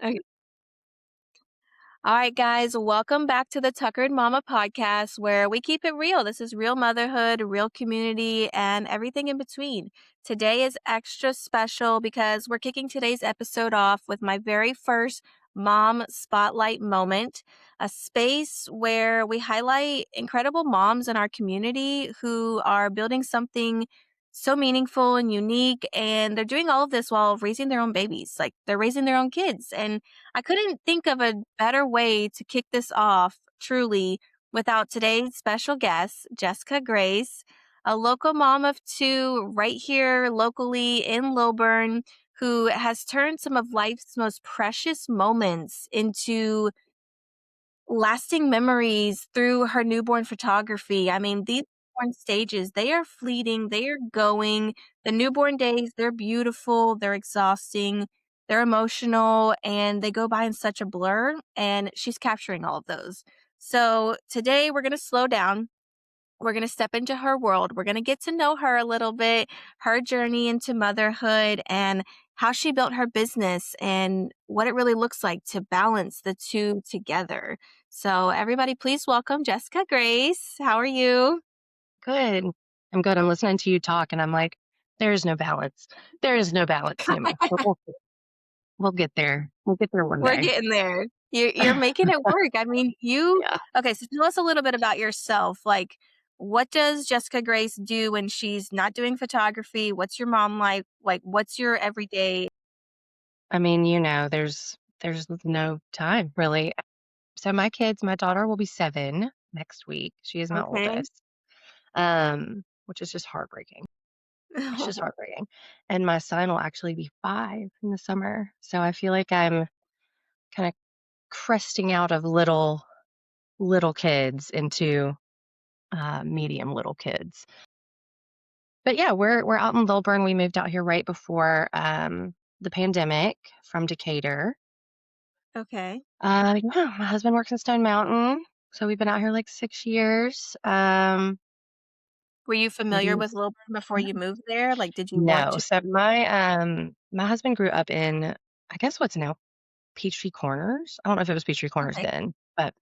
Okay. All right, guys, welcome back to the Tuckered Mama Podcast, where we keep it real. This is real motherhood, real community, and everything in between. Today is extra special because we're kicking today's episode off with my very first mom spotlight moment, a space where we highlight incredible moms in our community who are building something so meaningful and unique. And they're doing all of this while raising their own babies. Like they're raising their own kids. And I couldn't think of a better way to kick this off truly without today's special guest, Jessica Grace, a local mom of two right here locally in Lilburn, who has turned some of life's most precious moments into lasting memories through her newborn photography. I mean, these newborn stages, they are fleeting, they are going. The newborn days, they're beautiful, they're exhausting, they're emotional, and they go by in such a blur. And she's capturing all of those. So today we're going to slow down. We're going to step into her world. We're going to get to know her a little bit, her journey into motherhood, and how she built her business and what it really looks like to balance the two together. So, everybody, please welcome Jessica Grace. How are you? Good. I'm good. I'm listening to you talk and I'm like, there is no balance. There is no balance in me. But we'll get there. We'll get there one We're day. getting there. You're making it work. I mean, Yeah. okay, so tell us a little bit about yourself. Like, what does Jessica Grace do when she's not doing photography? What's your mom like? Like, what's your everyday? I mean, there's no time really. So my daughter will be 7 next week. She is my Okay. oldest. Which is just heartbreaking. It's just heartbreaking. And my son will actually be 5 in the summer. So I feel like I'm kind of cresting out of little kids into medium little kids. But yeah, we're out in Lilburn. We moved out here right before the pandemic from Decatur. Okay. Yeah, my husband works in Stone Mountain, so we've been out here like 6 years. Were you What do familiar you? with Lilburn before you moved there? Like, did you want No, to? so my husband grew up in, I guess what's now Peachtree Corners. I don't know if it was Peachtree Corners Okay. then, but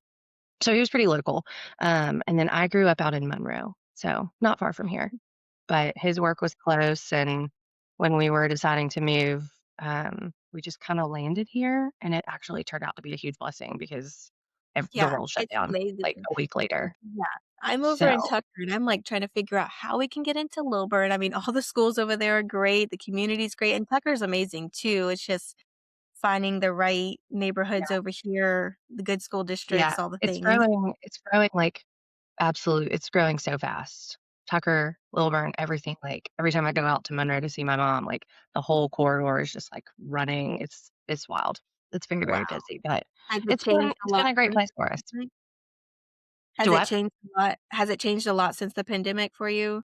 so he was pretty local. And then I grew up out in Monroe, so not far from here. But his work was close, and when we were deciding to move, we just kind of landed here, and it actually turned out to be a huge blessing because the Yeah, world shut it's down amazing. like a week later. Yeah. I'm over in So Tucker, and I'm, like, trying to figure out how we can get into Lilburn. I mean, all the schools over there are great, the community's great, and Tucker's amazing too. It's just finding the right neighborhoods over here, the good school yeah, districts, all the it's things. growing. It's growing like absolute. It's growing so fast. Tucker, Lilburn, everything. Like every time I go out to Monroe to see my mom, like the whole corridor is just like running. It's wild. It's very Wow. very busy, but Has it it's been changed a it's been lot a great since place for us. the pandemic? Has Do it what? changed a lot? Has it changed a lot since the pandemic for you?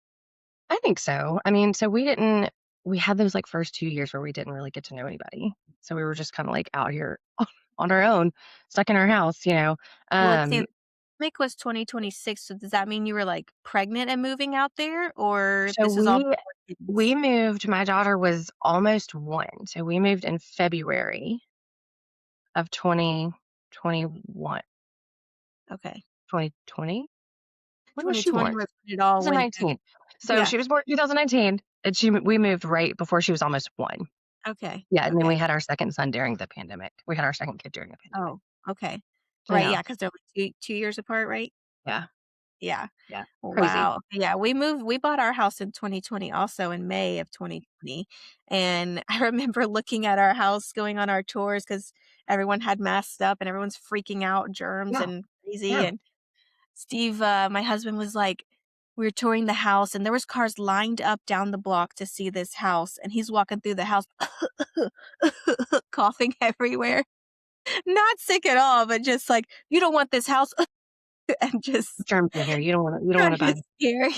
I think so. I mean, so we had those like first 2 years where we didn't really get to know anybody. So we were just kind of like out here on our own, stuck in our house. Well, let's see. Um, Pandemic was 2026, so does that mean you were, like, pregnant and moving out there, or so this is all we before we kids? moved, my daughter was almost 1. So we moved in February of 2021, Okay. 2020. When was she 2020 born? was when it all went down. 2019. So Yeah. she was born 2019 and we moved right before she was almost 1. Okay. Yeah, and then Okay. we had our second son during the pandemic. We had our second kid during the pandemic. Oh, okay. I Right, know. yeah, 'cause they're, like, 2 years apart, right? Yeah. Yeah. Yeah, crazy. Wow. Yeah, we bought our house in 2020 also in May of 2020, and I remember looking at our house, going on our tours because everyone had masked up and everyone's freaking out, germs Yeah, and crazy, yeah. and Steve, my husband was like we were touring the house, and there was cars lined up down the block to see this house, and he's walking through the house coughing everywhere. Not sick at all, but just like, "You don't want this house," and just Germs in here. You don't wanna trying buy to scare.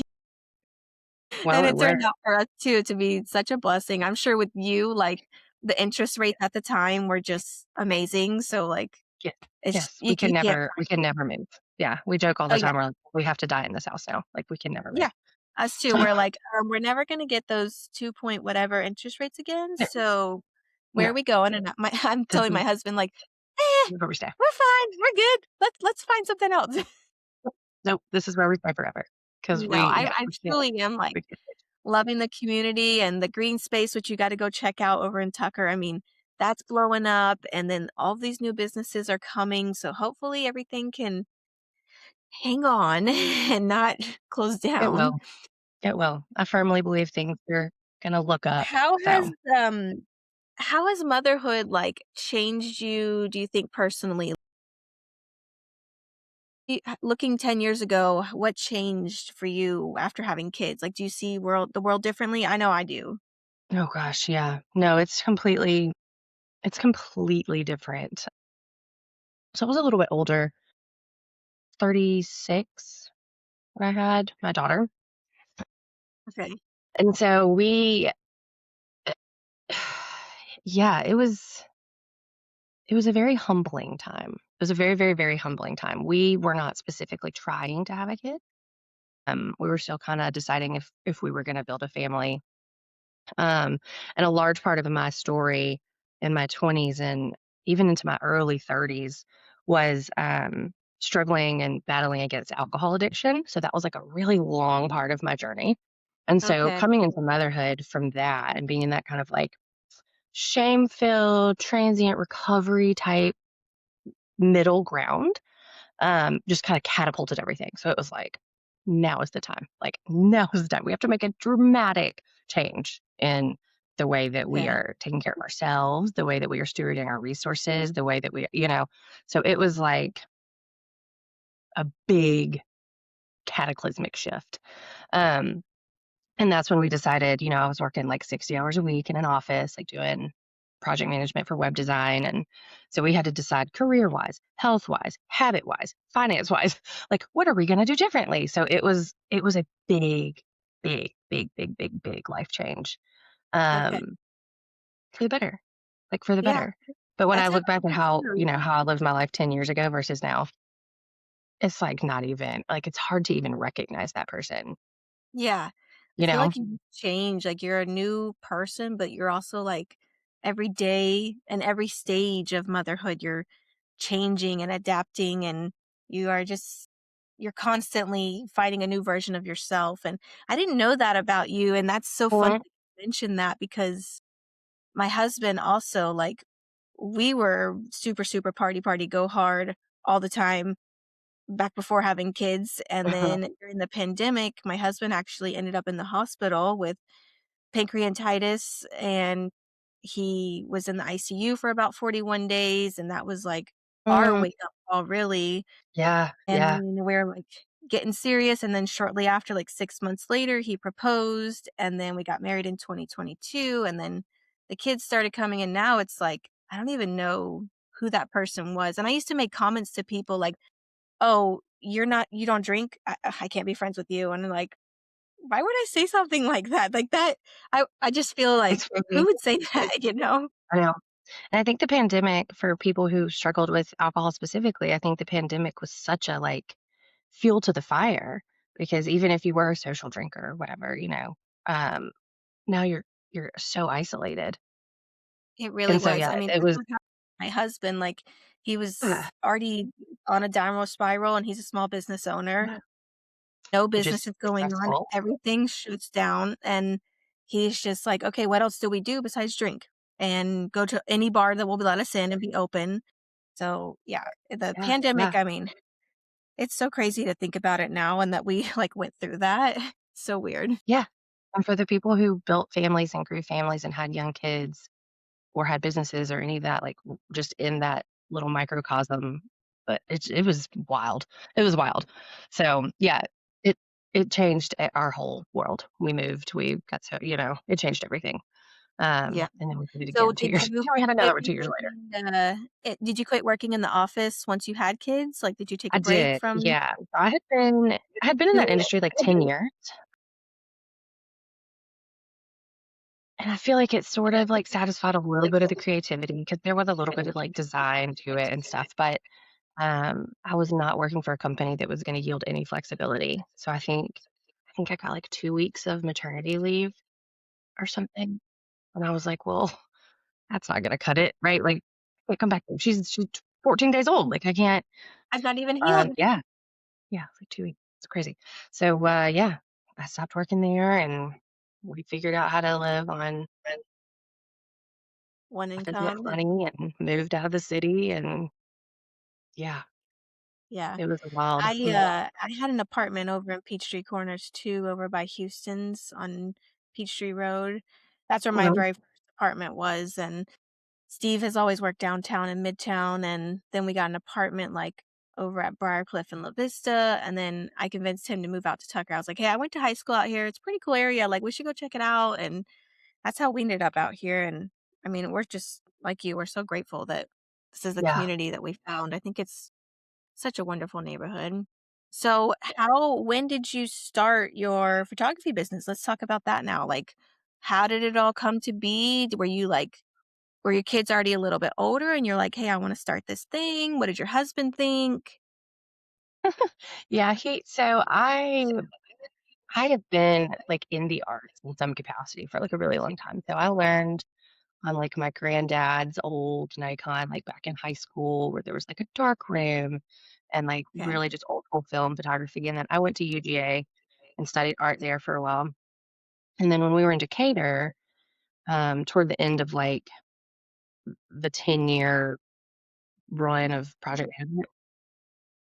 And well, it we're turned out for us too to be such a blessing. I'm sure with you, like, the interest rates at the time were just amazing, so, like, yeah, it's yes, you can't. we can never move. Yeah, we joke all Oh, the yeah. time, we're like, "We have to die in this house now." Like, we can never move. Yeah. Us too. So We're like, "We're never gonna get those 2 point whatever interest rates again, so where are No, we going? And I'm this telling is my husband like, eh, where we stay. we're fine, we're good. Let's find something else. Nope, this is where we stay forever. Because No, I yeah, I we can't truly am like we can't loving the community and the green space, which you got to go check out over in Tucker. I mean, that's blowing up, and then all these new businesses are coming. So hopefully everything can hang on and not close It down. will. It will. I firmly believe things are gonna look up. How has So, um how has motherhood like changed you, do you think personally? Looking 10 years ago, what changed for you after having kids? Like do you see the world differently? I know I do. oh gosh, yeah. No, it's completely different. So I was a little bit older, 36 when I had my daughter. Okay. And so yeah, it was a very humbling time. It was a very, very, very humbling time. We were not specifically trying to have a kid. We were still kind of deciding if we were going to build a family. Um, and a large part of my story in my 20s and even into my early 30s was struggling and battling against alcohol addiction. So that was like a really long part of my journey. And so Okay. coming into motherhood from that and being in that kind of like shame filled, transient recovery type middle ground, just kind of catapulted everything. So it was like, now is the time. Like, now is the time. We have to make a dramatic change in the way that we Okay. are taking care of ourselves, the way that we are stewarding our resources, the way that so it was like a big cataclysmic shift. Um, And that's when we decided, I was working like 60 hours a week in an office, like doing project management for web design. And so we had to decide career wise, health wise, habit wise, finance wise, like what are we going to do differently? So it was a big, big, big, big, big, big life change. Okay. Um, for the better, like for the Yeah. better. But when I That's look back at how, awesome. how I lived my life 10 years ago versus now, it's like not even like it's hard to even recognize that person, Yeah. I you feel know? like you change, like you're a new person, but you're also like every day and every stage of motherhood, you're changing and adapting and you are just you're constantly fighting a new version of yourself. And I didn't know that about you. And that's so fun Mhm. that you mention that because my husband also like we were super, super party, go hard all the time back before having kids, and then during the pandemic, my husband actually ended up in the hospital with pancreatitis, and he was in the ICU for about 41 days, and that was, like, our Mhm. wake up call, really, Yeah, and yeah. then we're, like, getting serious, and then shortly after, like, 6 months later, he proposed, and then we got married in 2022, and then the kids started coming, and now it's like, I don't even know who that person was, and I used to make comments to people like, "Oh, you don't drink? I can't be friends with you." And I'm like, "Why would I say something like that?" Like that I just feel like, It's who really would say that, you know? I know. And I think the pandemic for people who struggled with alcohol specifically, I think the pandemic was such a, like, fuel to the fire because even if you were a social drinker or whatever, um, now you're so isolated. It really And so, was. yeah, I mean, it that's was what happened to my husband, like, he yeah, was already on a downward spiral, and he's a small business owner. No which business is is going on, stressful. everything shuts down, and he's just like, "Okay, what else do we do besides drink? And go to any bar that will let us in and be open." So, yeah, the Yeah, pandemic, yeah, I mean, it's so crazy to think about it now and that we, like, went through that. So weird. yeah. And for the people who built families and grew families and had young kids or had businesses or any of that, like, just in that little microcosm, but it was wild. It was wild. So, yeah, it it changed our whole world. We moved, we got so it changed everything. Yeah. And then we did it So again 2 did years you we had another quit one 2 years later. did you quit working in the office once you had kids? Like, did you take I a break did, from yeah. I had been in that industry, like, 10 years, and I feel like it sort of, like, satisfied a little bit of the creativity because there was a little bit of, like, design to it and stuff, but I was not working for a company that was gonna yield any flexibility. So I think I got, like, 2 weeks of maternity leave or something, and I was like, "Well, that's not gonna cut it, right? Like, I can't come back. She's 14 days old. Like, I can't. I'm not even here. Yeah, yeah, it's like 2 weeks. It's crazy. So, yeah, I stopped working there, and we figured out how to live on One half as much income. money and moved out of the city, and yeah, Yeah. it was wild. I had an apartment over in Peachtree Corners too, over by Houston's on Peachtree Road. That's where my Mhm. very first apartment was, and Steve has always worked downtown and Midtown, and then we got an apartment, like, over at Briarcliff and La Vista, and then I convinced him to move out to Tucker. I was like, "Hey, I went to high school out here. It's a pretty cool area, like, we should go check it out," and that's how we ended up out here, and, I mean, we're just like you, we're so grateful that this is the Yeah. community that we found. I think it's such a wonderful neighborhood. So, when did you start your photography business? Let's talk about that now. Like, how did it all come to be? Were your kids already a little bit older and you're like, hey, I want to start this thing? What did your husband think? Yeah, so I have been, like, in the arts in some capacity for, like, a really long time. So I learned on, like, my granddad's old Nikon, like, back in high school where there was, like, a dark room and, like, Okay. really just old school film photography, and then I went to UGA and studied art there for a while. And then when we were in Decatur, toward the end of, like, the 10-year run of Project Management,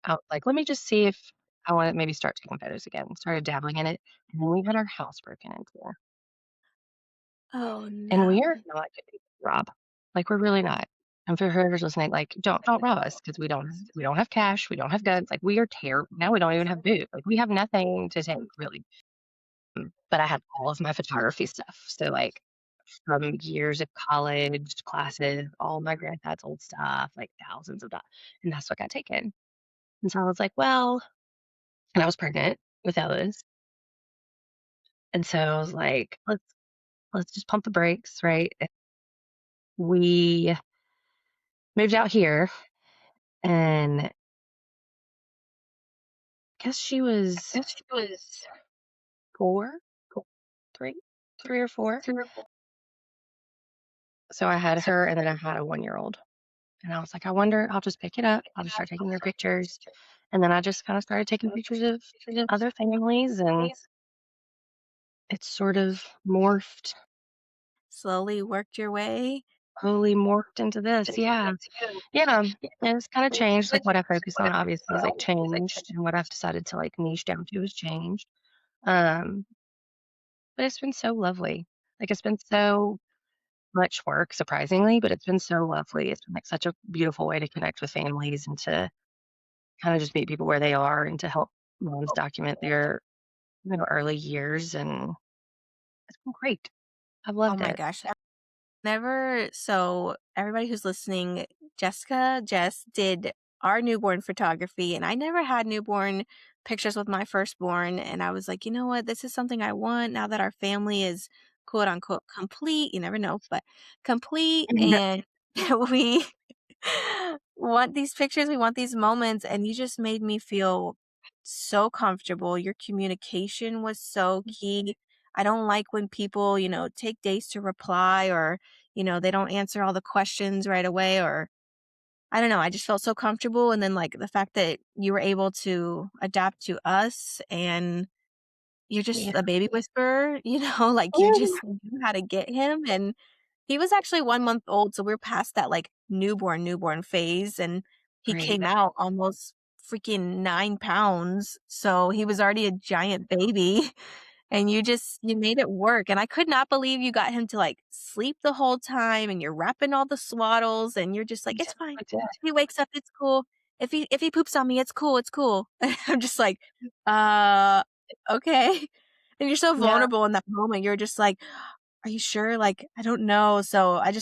I was like, "Let me just see if I wanna maybe start taking photos again." Started dabbling in it, and then we had our house broken into. Oh, And we no. are not good people to rob. Like, we're really not. And for whoever's listening, like, don't rob us because we don't have cash, we don't have guns, like, we are terrible. Now we don't even have boots, like, we have nothing to take, really. But I have all of my photography stuff. So, like, from years of college classes, all my granddad's old stuff, like, thousands of dollars, and that's what got taken. And so I was like, "Well," and I was pregnant with Ellis, and so I was like, "Let's just pump the brakes," right? We moved out here, and I guess she was 4, 3, 3 or 4. So I had her, and then I had a one-year-old, and I was like, "I wonder, I'll just pick it up, I'll just start taking her pictures." And then I just kinda started taking pictures of other families, and it's sort of Slowly worked your way. slowly morphed into this. Yeah. Yeah. It's kinda changed, like, what I focus on obviously is, like, changed, and what I've decided to, like, niche down to has changed. Um, but it's been so lovely. Like, it's been so much work, surprisingly, but it's been so lovely. It's been, like, such a beautiful way to connect with families and to kinda just meet people where they are and to help moms document their, early years, and it's been great. I've Oh loved my it. gosh. Everybody who's listening, Jess did our newborn photography, and I never had newborn pictures with my firstborn. And I was like, you know what? This is something I want now that our family is quote unquote complete. You never know, but complete. And we want these pictures, we want these moments. And you just made me feel so comfortable. Your communication was so key. I don't like when people, take days to reply or they don't answer all the questions right away or I don't know, I just felt so comfortable and then like the fact that you were able to adapt to us and you're Yeah. just a baby whisperer, like you Mm. just knew how to get him and he was actually 1 month old, so we're past that like newborn phase and he Great. came out almost freaking 9 pounds, so he was already a giant baby. And you made it work, and I could not believe you got him to, like, sleep the whole time, and you're wrapping all the swaddles, and you're just like, "It's fine. I did. If he wakes up, it's cool. If he poops on me, it's cool, it's cool." And I'm just like, "Uh, okay." And you're so Yeah. vulnerable in that moment. You're just like, "Are you sure? Like, I don't know." So I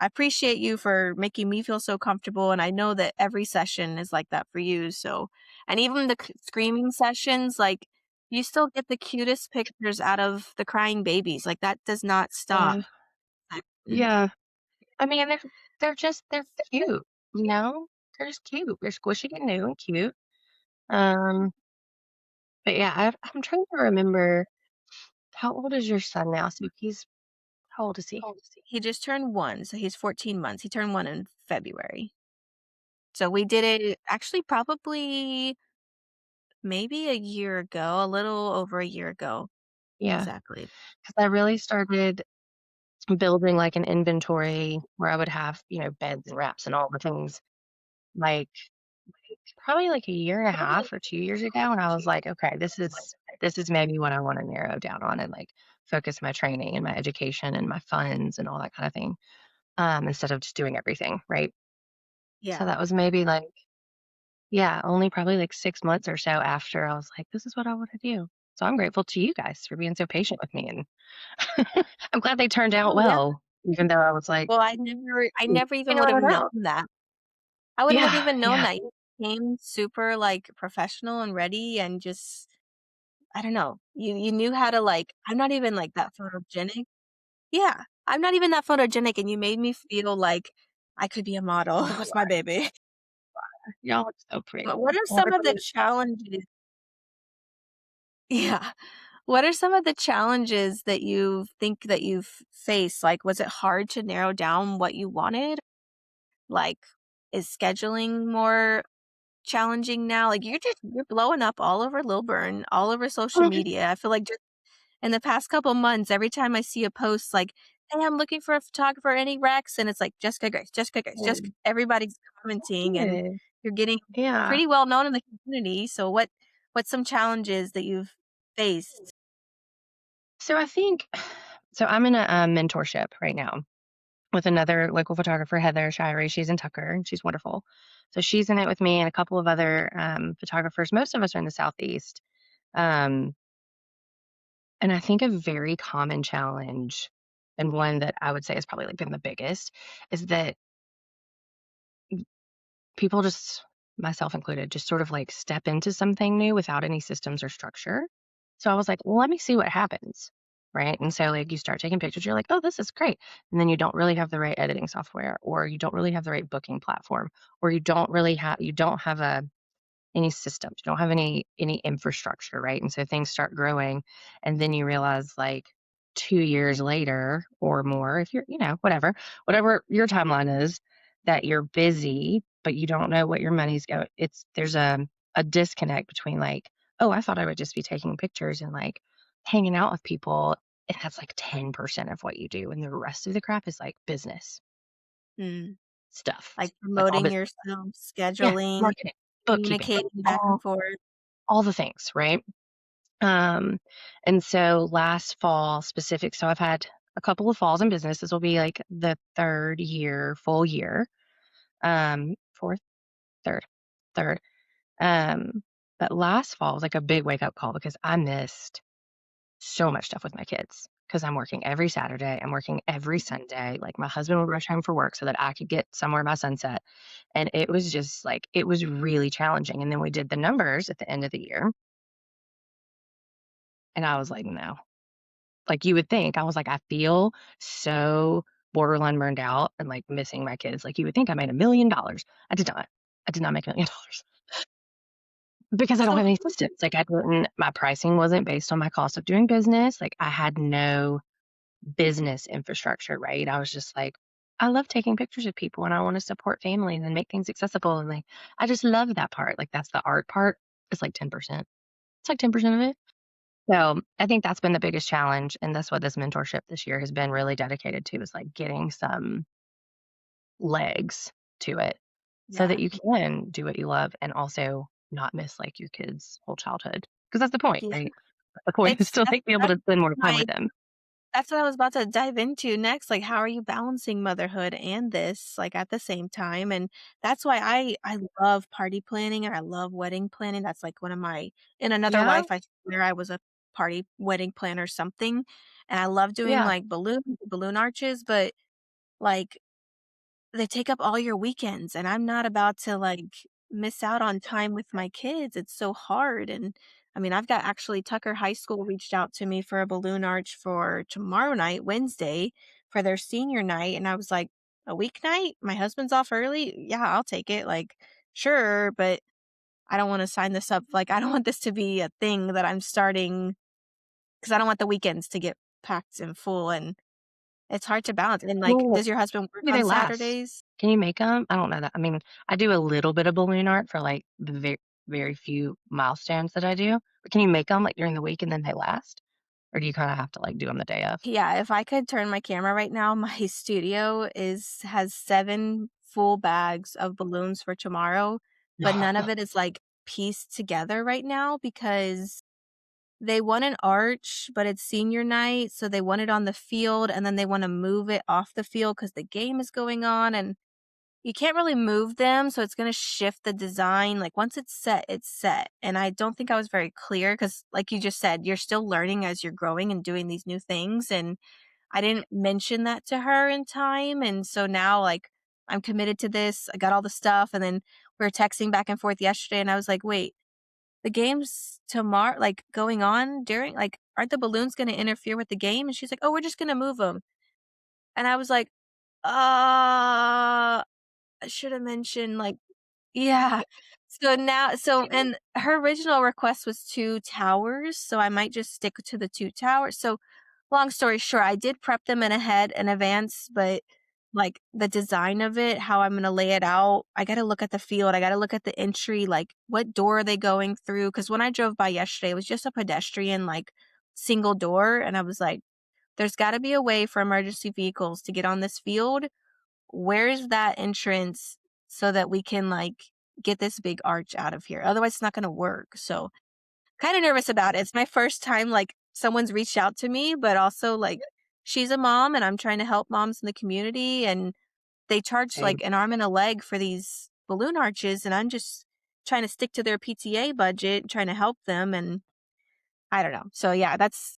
appreciate you for making me feel so comfortable, and I know that every session is like that for you, so and even the screaming sessions, like, you still get the cutest pictures out of the crying babies, like, that does not stop. Yeah. Mm. Yeah. I mean, they're cute, you know? They're just cute. They're squishy and new and cute. Um, but yeah, I'm trying to remember, how old is your son now? So he's How old is he? He just turned 1, so he's 14 months. He turned 1 in February. So we did it actually probably maybe a year ago, a little over a year ago. Yeah, Exactly. because I really started building, like, an inventory where I would have, beds and wraps and all the things, like, probably, like, a year and a half or 2 years ago, and I was like, "Okay, this is maybe what I wanna narrow down on and, like, focus my training and my education and my funds and all that kinda thing, instead of just doing everything," right? So Yeah. that was maybe, like, yeah, only probably, like, 6 months or so after I was like, "This is what I wanna do." So I'm grateful to you guys for being so patient with me, and I'm glad they turned out Oh, yeah. well, even though I was like, Well, I never even I would have don't known know." that. I would have Yeah, even known yeah. that you came super, like, professional and ready and just I don't know. You knew how to, like I'm not even, like, that photogenic. Yeah. I'm not even that photogenic, and you made me feel like I could be a model Oh, with my baby. y'all look so pretty. But what are Well, some of the everybody challenges Yeah. What are some of the challenges that you think that you've faced? Like, was it hard to narrow down what you wanted? Like, is scheduling more challenging now? Like, you're blowing up all over Lilburn, all over social media. I feel like just in the past couple months, every time I see a post like, "Hey, I'm looking for a photographer, any recs?" And it's like, Jessica Grace, Jessica Grace, just good. everybody's commenting, and Good. you're getting Yeah. pretty well known in the community. So what's some challenges that you've faced? So I think so I'm in a, mentorship right now with another local photographer, Heather Shirey. She's in Tucker, and she's wonderful. So she's in it with me and a couple of other, photographers. Most of us are in the Southeast. Um, and I think a very common challenge, and one that I would say has probably, like, been the biggest, is that people just, myself included, just sort of, like, step into something new without any systems or structure. So I was like, "Well, let me see what happens." Right? And so, like, you start taking pictures, you're like, "Oh, this is great." And then you don't really have the right editing software, or you don't really have the right booking platform, or you don't have any systems. You don't have any infrastructure, right? And so things start growing, and then you realize, like, 2 years later or more, if you're, whatever your timeline is, that you're busy, but you don't know what your money's going. There's a disconnect between, like, "Oh, I thought I would just be taking pictures and, like, hanging out with people," and that's, like, 10% of what you do, and the rest of the crap is, like, business Mm, stuff, like like, all promoting business. yourself, Yeah, scheduling, marketing, bookkeeping, like, communicating back and forth. all the things, right? Um, and so last fall specific, so I've had a couple of falls in business. This will be like the third year, full year. Fourth, third, third. Um, but last fall was like a big wake up call because I missed so much stuff with my kids because I'm working every Saturday. I'm working every Sunday. Like, my husband would rush home for work so that I could get somewhere by sunset. And it was just like, it was really challenging. And then we did the numbers at the end of the year. And I was like, no, like, you would think, I was like, "I feel so borderline burned out and, like, missing my kids." Like, you would think I made $1,000,000. I did not. I did not make $1,000,000 because I don't So have any systems. Like, I didn't my pricing wasn't based on my cost of doing business. Like, I had no business infrastructure, right? I was just like, I love taking pictures of people, and I wanna support families and make things accessible, and, like, I just love that part. Like, that's the art part. It's like 10%. It's like 10% of it. So, I think that's been the biggest challenge, and that's what this mentorship this year has been really dedicated to, is, like, getting some legs to it so that yeah. you can do what you love and also not miss, like, your kids' whole childhood. Because that's the point, Yeah. right? The point is It's to, like, be able that's to spend more time my with them. That's what I was about to dive into next, like, how are you balancing motherhood and this, like, at the same time? And that's why I love party planning and I love wedding planning. That's, like, one of my in another Yeah? life, I swear I was a party wedding planner something, and I love doing, Yeah. like, balloon arches, but, like, they take up all your weekends, and I'm not about to, like, miss out on time with my kids. It's so hard, and, I mean, I've got actually Tucker High School reached out to me for a balloon arch for tomorrow night, Wednesday, for their senior night, and I was like, "A weeknight? My husband's off early? Yeah, I'll take it." Like, "Sure, but I don't wanna sign this up." Like, I don't want this to be a thing that I'm starting because I don't want the weekends to get packed and full, and It's hard to balance. And, like, Well, does your husband work maybe on they last. Saturdays? Can you make them? I don't know that. I mean, I do a little bit of balloon art for, like, the very few milestones that I do. But can you make them like, during the week and then they last? Or do you kinda have to, like, do them the day of? Yeah, if I could turn my camera right now, my studio has 7 full bags of balloons for tomorrow, but none of it is, like, pieced together right now because they want an arch, but it's senior night, so they want it on the field, and then they wanna move it off the field because the game is going on, and you can't really move them, so it's gonna shift the design, like, once it's set, and I don't think I was very clear because, like you just said, you're still learning as you're growing and doing these new things, and I didn't mention that to her in time, and so now, like, I'm committed to this, I got all the stuff, and then we were texting back and forth yesterday, and I was like, "Wait, the game's tomorrow, like, going on during like, aren't the balloons gonna interfere with the game?" And she's like, "Oh, we're just gonna move them." And I was like, I should have mentioned, like, yeah. And her original request was 2 towers, so I might just stick to the 2 towers. So, long story short, I did prep them in advance, but, like, the design of it, how I'm gonna lay it out, I gotta look at the field, I gotta look at the entry, like, what door are they going through? Because when I drove by yesterday, it was just a pedestrian, like, single door, and I was like, "There's gotta be a way for emergency vehicles to get on this field. Where's that entrance so that we can, like, get this big arch out of here? Otherwise, it's not gonna work." So, kinda nervous about it. It's my first time, like, someone's reached out to me, but also, like, she's a mom, and I'm trying to help moms in the community, and they charge, Same. like, an arm and a leg for these balloon arches, and I'm just trying to stick to their PTA budget, trying to help them, and I don't know. So, yeah, that's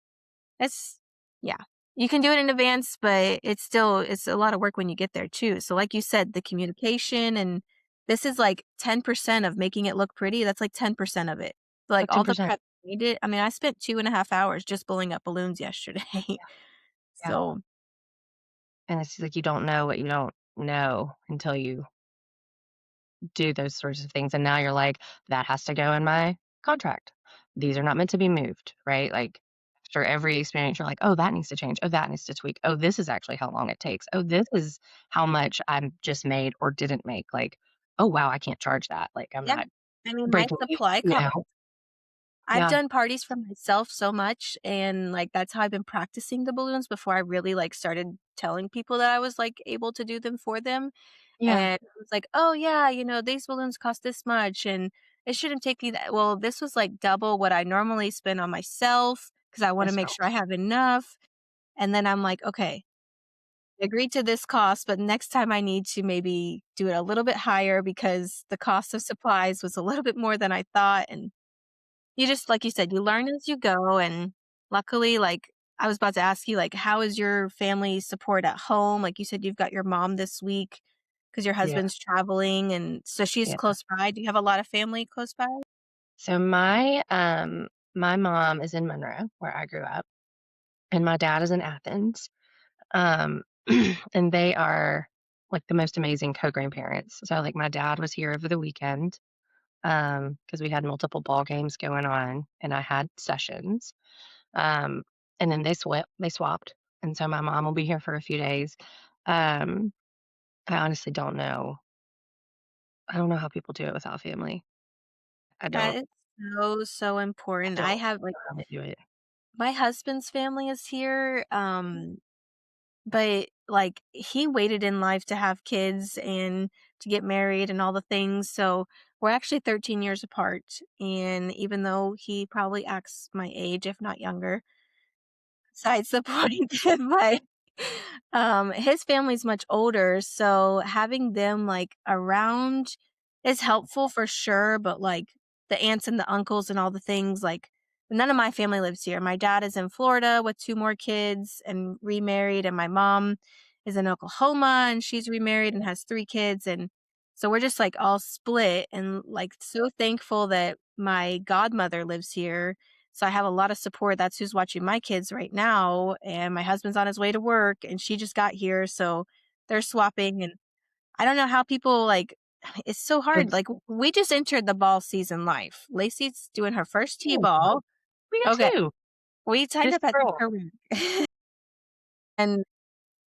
yeah. You can do it in advance, but it's a lot of work when you get there too. So like you said, the communication and this is like 10% of making it look pretty. That's like 10% of it. Like Like all the 10%. prep needed. I mean, I spent 2.5 hours just blowing up balloons yesterday. Yeah. So And it's like you don't know what you don't know until you do those sorts of things, and now you're like, "That has to go in my contract. These are not meant to be moved," right? Like, after every experience, you're like, "Oh, that needs to change. Oh, that needs to tweak. Oh, this is actually how long it takes. Oh, this is how much I'm just made or didn't make." Like, "Oh, wow, I can't charge that." Like, I'm yeah. not I mean, my breaking even, supply you cost. know? I've Yeah. done parties for myself so much, and, like, that's how I've been practicing the balloons before I really, like, started telling people that I was, like, able to do them for them. Yeah. And it was like, "Oh, yeah, these balloons cost this much, and it shouldn't take me that." Well, this was, like, double what I normally spend on myself because I wanna That's make how sure I have enough, and then I'm like, "Okay, I agreed to this cost, but next time I need to maybe do it a little bit higher because the cost of supplies was a little bit more than I thought," and you just like you said, you learn as you go, and luckily, like, I was about to ask you, like, how is your family support at home? Like, you said you've got your mom this week because your Yeah, husband's traveling, and so she's yeah. close by. Do you have a lot of family close by? So my mom is in Monroe, where I grew up, and my dad is in Athens. Um, and they are, like, the most amazing co-grandparents. So, like, my dad was here over the weekend, because we had multiple ball games going on, and I had sessions. Um, and then they swapped, and so my mom will be here for a few days. Um, I honestly don't know. I don't know how people do it without family. I That don't is so, so I important. don't I know have, like how they do it. my husband's family is here, but, like, he waited in life to have kids and to get married and all the things, so we're actually 13 years apart, and even though he probably acts my age, if not younger, besides the point, but, his family's much older, so having them, like, around is helpful for sure, but, like, the aunts and the uncles and all the things, like, none of my family lives here. My dad is in Florida with 2 more kids and remarried, and my mom is in Oklahoma, and she's remarried and has 3 kids, and so we're just, like, all split and, like, so thankful that my godmother lives here, so I have a lot of support. That's who's watching my kids right now, and my husband's on his way to work, and she just got here, so they're swapping, and I don't know how people, like it's so hard, It's like, we just entered the ball season life. Lacey's doing her first cool. T-ball. We are Okay, too. we signed Just up at the girls. rink, and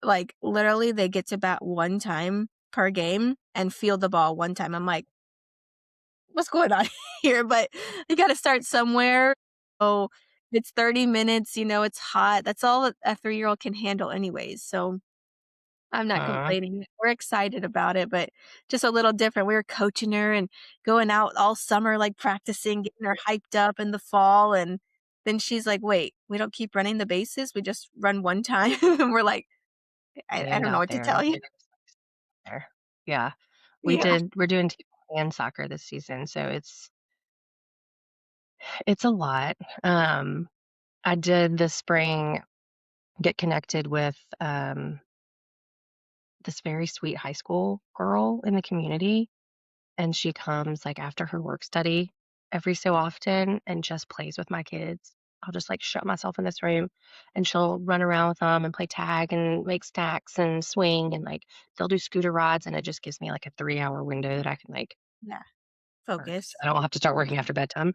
Like, literally, they get to bat 1 time per game and field the ball 1 time. I'm like, "What's going on here?" But you gotta start somewhere. So, it's 30 minutes, it's hot. That's all a 3-year-old can handle anyways, so I'm not Uh, complaining. We're excited about it, but just a little different. We were coaching her and going out all summer, like, practicing, getting her hyped up in the fall, and then she's like, "Wait, we don't keep running the bases? We just run 1 time?" And we're like, "I and don't know out what to there. tell you." It is there. Yeah. Yeah. We're doing team and soccer this season, so it's a lot. I did this spring get connected with this very sweet high school girl in the community, and she comes like after her work study every so often and just plays with my kids. I'll just like shut myself in this room and she'll run around with them and play tag and make stacks and swing and like they'll do scooter rides and it just gives me like a 3 hour window that I can like Yeah. work. So Focus. I don't have to start working after bedtime.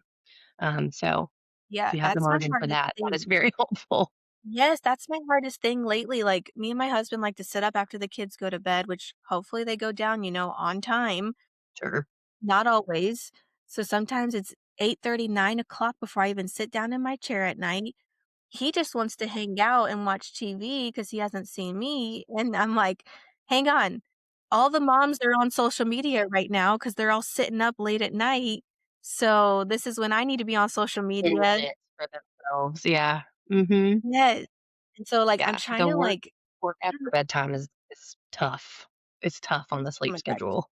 So if Yeah, you have the that's my margin for hardest that, that is thing. very helpful. Yes, that's my hardest thing lately. Like, me and my husband like to sit up after the kids go to bed, which hopefully they go down, on time. Sure. Not always. So sometimes it's 8:30, 9 o'clock before I even sit down in my chair at night. He just wants to hang out and watch TV because he hasn't seen me, and I'm like, "Hang on. All the moms are on social media right now because 'cause they're all sitting up late at night, so this is when I need to be on social 10 media." minutes for themselves. Yeah. Hmm. Yes. And so, like, I'm Yeah. trying The to, work after bedtime is tough. It's tough on the oh sleep my god. schedule.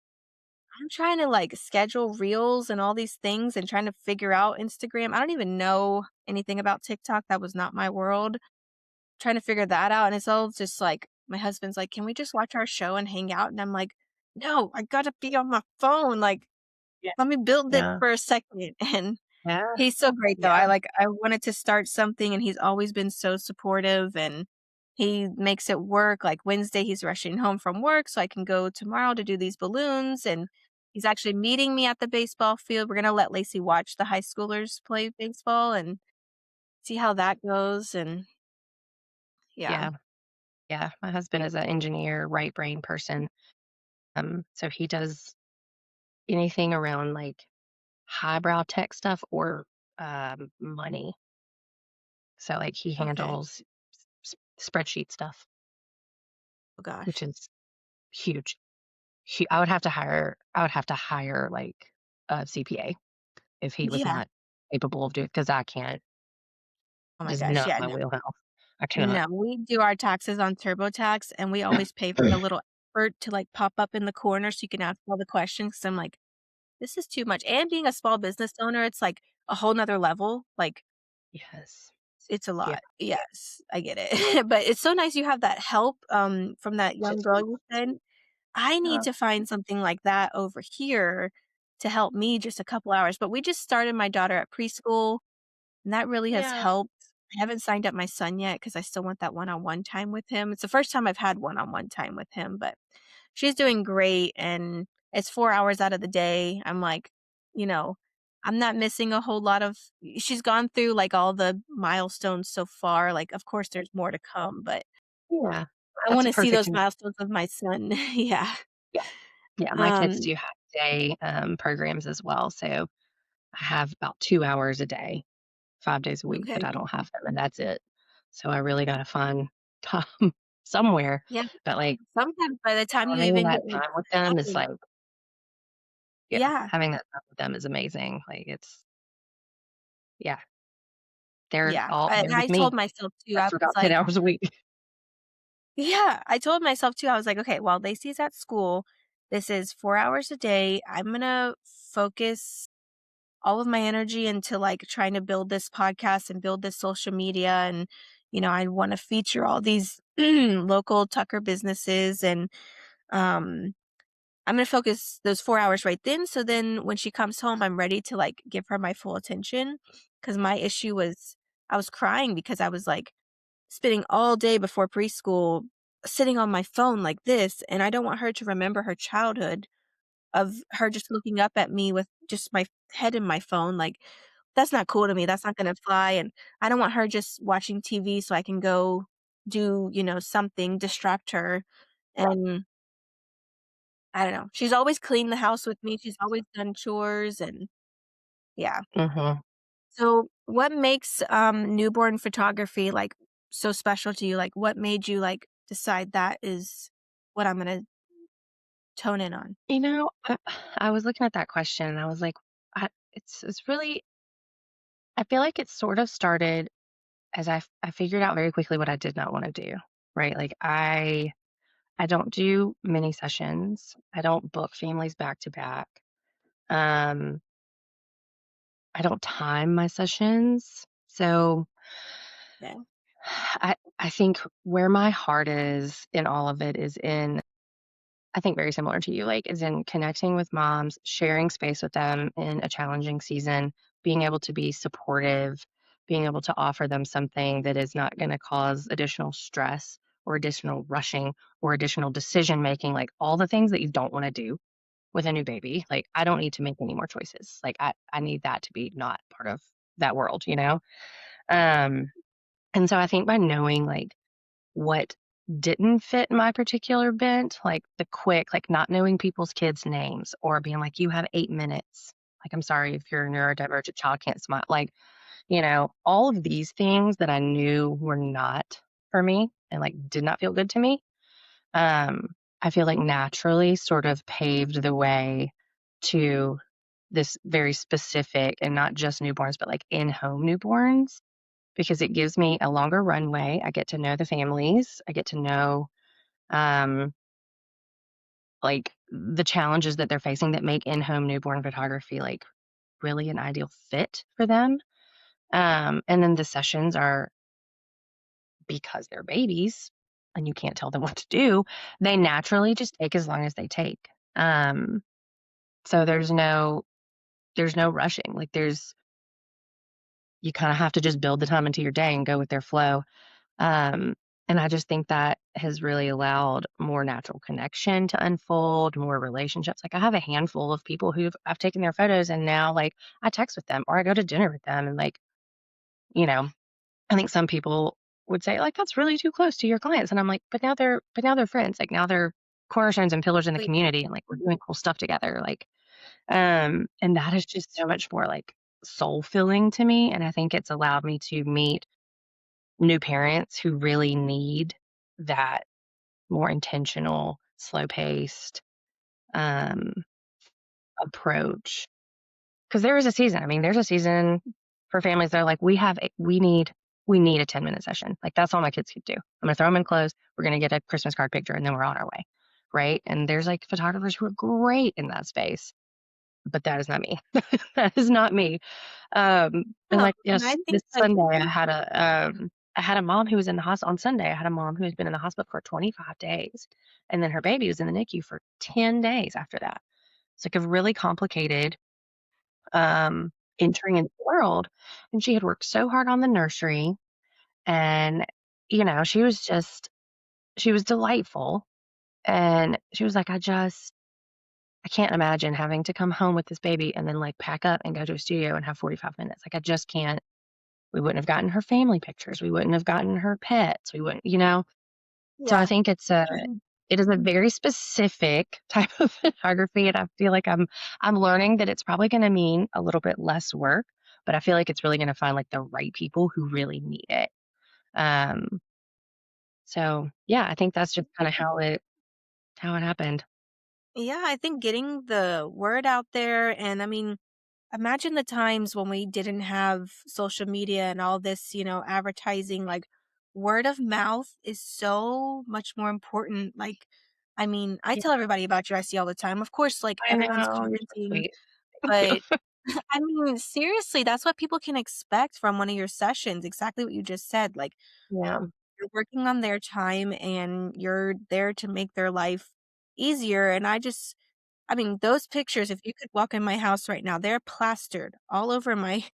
I'm trying to, schedule reels and all these things and trying to figure out Instagram. I don't even know anything about TikTok, that was not my world. Trying to figure that out, and it's all just, like my husband's like, "Can we just watch our show and hang out?" And I'm like, "No, I gotta be on my phone, Yeah. let me build this Yeah. for a second." And Yeah. he's so great though. Yeah. I wanted to start something and he's always been so supportive and he makes it work. Like Wednesday, he's rushing home from work so I can go tomorrow to do these balloons and he's actually meeting me at the baseball field. We're gonna let Lacey watch the high schoolers play baseball and see how that goes and yeah. Yeah. Yeah. My husband is an engineer, right brain person. So he does anything around like highbrow tech stuff or money. So like he Okay. handles spreadsheet stuff, Oh which gosh. is huge. I would have to hire like a CPA if he was Yeah. not capable of doing because I can't. Oh my Just gosh. not Yeah, my no. wheelhouse. I No, cannot. we do our taxes on TurboTax, and we always pay for the little expert to, pop up in the corner so you can ask all the questions. Because 'cause I'm like, "This is too much." And being a small business owner, it's, like, a whole 'nother level. Like, Yes. it's a Yeah. lot. Yes, I get it. But it's so nice you have that help, from that young Just girl you said. I need uh, to find something like that over here to help me just a couple hours, but we just started my daughter at preschool. And that really has yeah. helped. I haven't signed up my son yet because I still want that one-on-one time with him. It's the first time I've had one-on-one time with him, but she's doing great, and it's 4 hours out of the day. I'm like, you know, I'm not missing a whole lot of she's gone through, all the milestones so far, of course, there's more to come, but Yeah. I That's a wanna see perfect those milestones with my son. Yeah. yeah. Yeah, my kids Um, do half day, programs as well, so I have about 2 hours a day, 5 days a week that I okay. don't have them, and that's it. So I really gotta find time somewhere, Yeah. but, like, Sometimes by the time you having even that get, time with them is, time like yeah, yeah. having that time with them is amazing, like, it's yeah, they're Yeah, all and they're I with told me, myself too, I for was about 10 like hours a week. yeah, I told myself too, I was like, "Okay, while Lacey's at school, this is 4 hours a day, I'm gonna focus all of my energy into, trying to build this podcast and build this social media, and, I wanna feature all these local Tucker businesses, and, um, I'm gonna focus those 4 hours right then, so then when she comes home, I'm ready to, give her my full attention. Because my issue was I was crying because I was, spending all day before preschool sitting on my phone like this, and I don't want her to remember her childhood of her just looking up at me with just my head in my phone, that's not cool to me, that's not gonna fly, and I don't want her just watching TV so I can go do, something, distract her. And I don't know. She's always cleaned the house with me. She's always done chores and yeah. Mhm. So what makes newborn photography like so special to you? Like what made you like decide that is what I'm gonna tone in on? You know, I was looking at that question and I was like, it's really, I feel like it sort of started as I figured out very quickly what I did not want to do, right? Like I don't do mini sessions. I don't book families back to back. Um, I don't time my sessions. So Yeah. I think where my heart is in all of it is in, I think very similar to you, like, is in connecting with moms, sharing space with them in a challenging season, being able to be supportive, being able to offer them something that is not going to cause additional stress or additional rushing or additional decision making, like all the things that you don't want to do with a new baby. Like, I don't need to make any more choices. Like, I need that to be not part of that world, you know? Um, and so I think by knowing, like, what didn't fit my particular bent, like the quick, like not knowing people's kids' names or being like, you have 8 minutes. Like, I'm sorry if your neurodivergent child can't smile. Like, all of these things that I knew were not for me and like did not feel good to me. I feel like naturally sort of paved the way to this very specific and not just newborns, but like in home newborns because it gives me a longer runway. I get to know the families. I get to know, um, like the challenges that they're facing that make in-home newborn photography like really an ideal fit for them. And then the sessions are because they're babies and you can't tell them what to do, they naturally just take as long as they take. Um, so there's no rushing. Like you kind of have to just build the time into your day and go with their flow. Um, and I just think that has really allowed more natural connection to unfold, more relationships. Like I have a handful of people who I've taken their photos and now like I text with them or I go to dinner with them and like, you know, I think some people would say like that's really too close to your clients. And I'm like, but now they're friends. Like now they're cornerstones and pillars in the Like, community and like we're doing cool stuff together. Like and that is just so much more like soul filling to me. And I think it's allowed me to meet new parents who really need that more intentional, slow paced um, approach. Because there is a season. I mean, there's a season for families that are like, we need a 10-minute session. Like that's all my kids could do. I'm gonna throw them in clothes. We're gonna get a Christmas card picture, and then we're on our way, right? And there's like photographers who are great in that space, but that is not me. That is not me. And oh, like, and I yes, think this like Sunday I had a mom who was in the hospital on Sunday. I had a mom who has been in the hospital for 25 days, and then her baby was in the NICU for 10 days after that. It's like a really complicated entering into the world, and she had worked so hard on the nursery, and she was delightful, and she was like, I can't imagine having to come home with this baby and then like pack up and go to a studio and have 45 minutes. Like I just can't. We wouldn't have gotten her family pictures. We wouldn't have gotten her pets. We wouldn't. So I yeah. think it is a very specific type of photography, and I feel like I'm learning that it's probably going to mean a little bit less work, but I feel like it's really going to find like the right people who really need it. Um, so yeah, I think that's just kind of how it happened. Yeah, I think getting the word out there and I mean, imagine the times when we didn't have social media and all this, advertising, like word of mouth is so much more important. Like, I mean, I Yeah, tell everybody about you. I see all the time. Of course, like I everyone's know you're so commenting, sweet. Thank you. but I mean, seriously, that's what people can expect from one of your sessions. Exactly what you just said. Like, Yeah, you're working on their time and you're there to make their life easier. And I mean, those pictures, if you could walk in my house right now, they're plastered all over my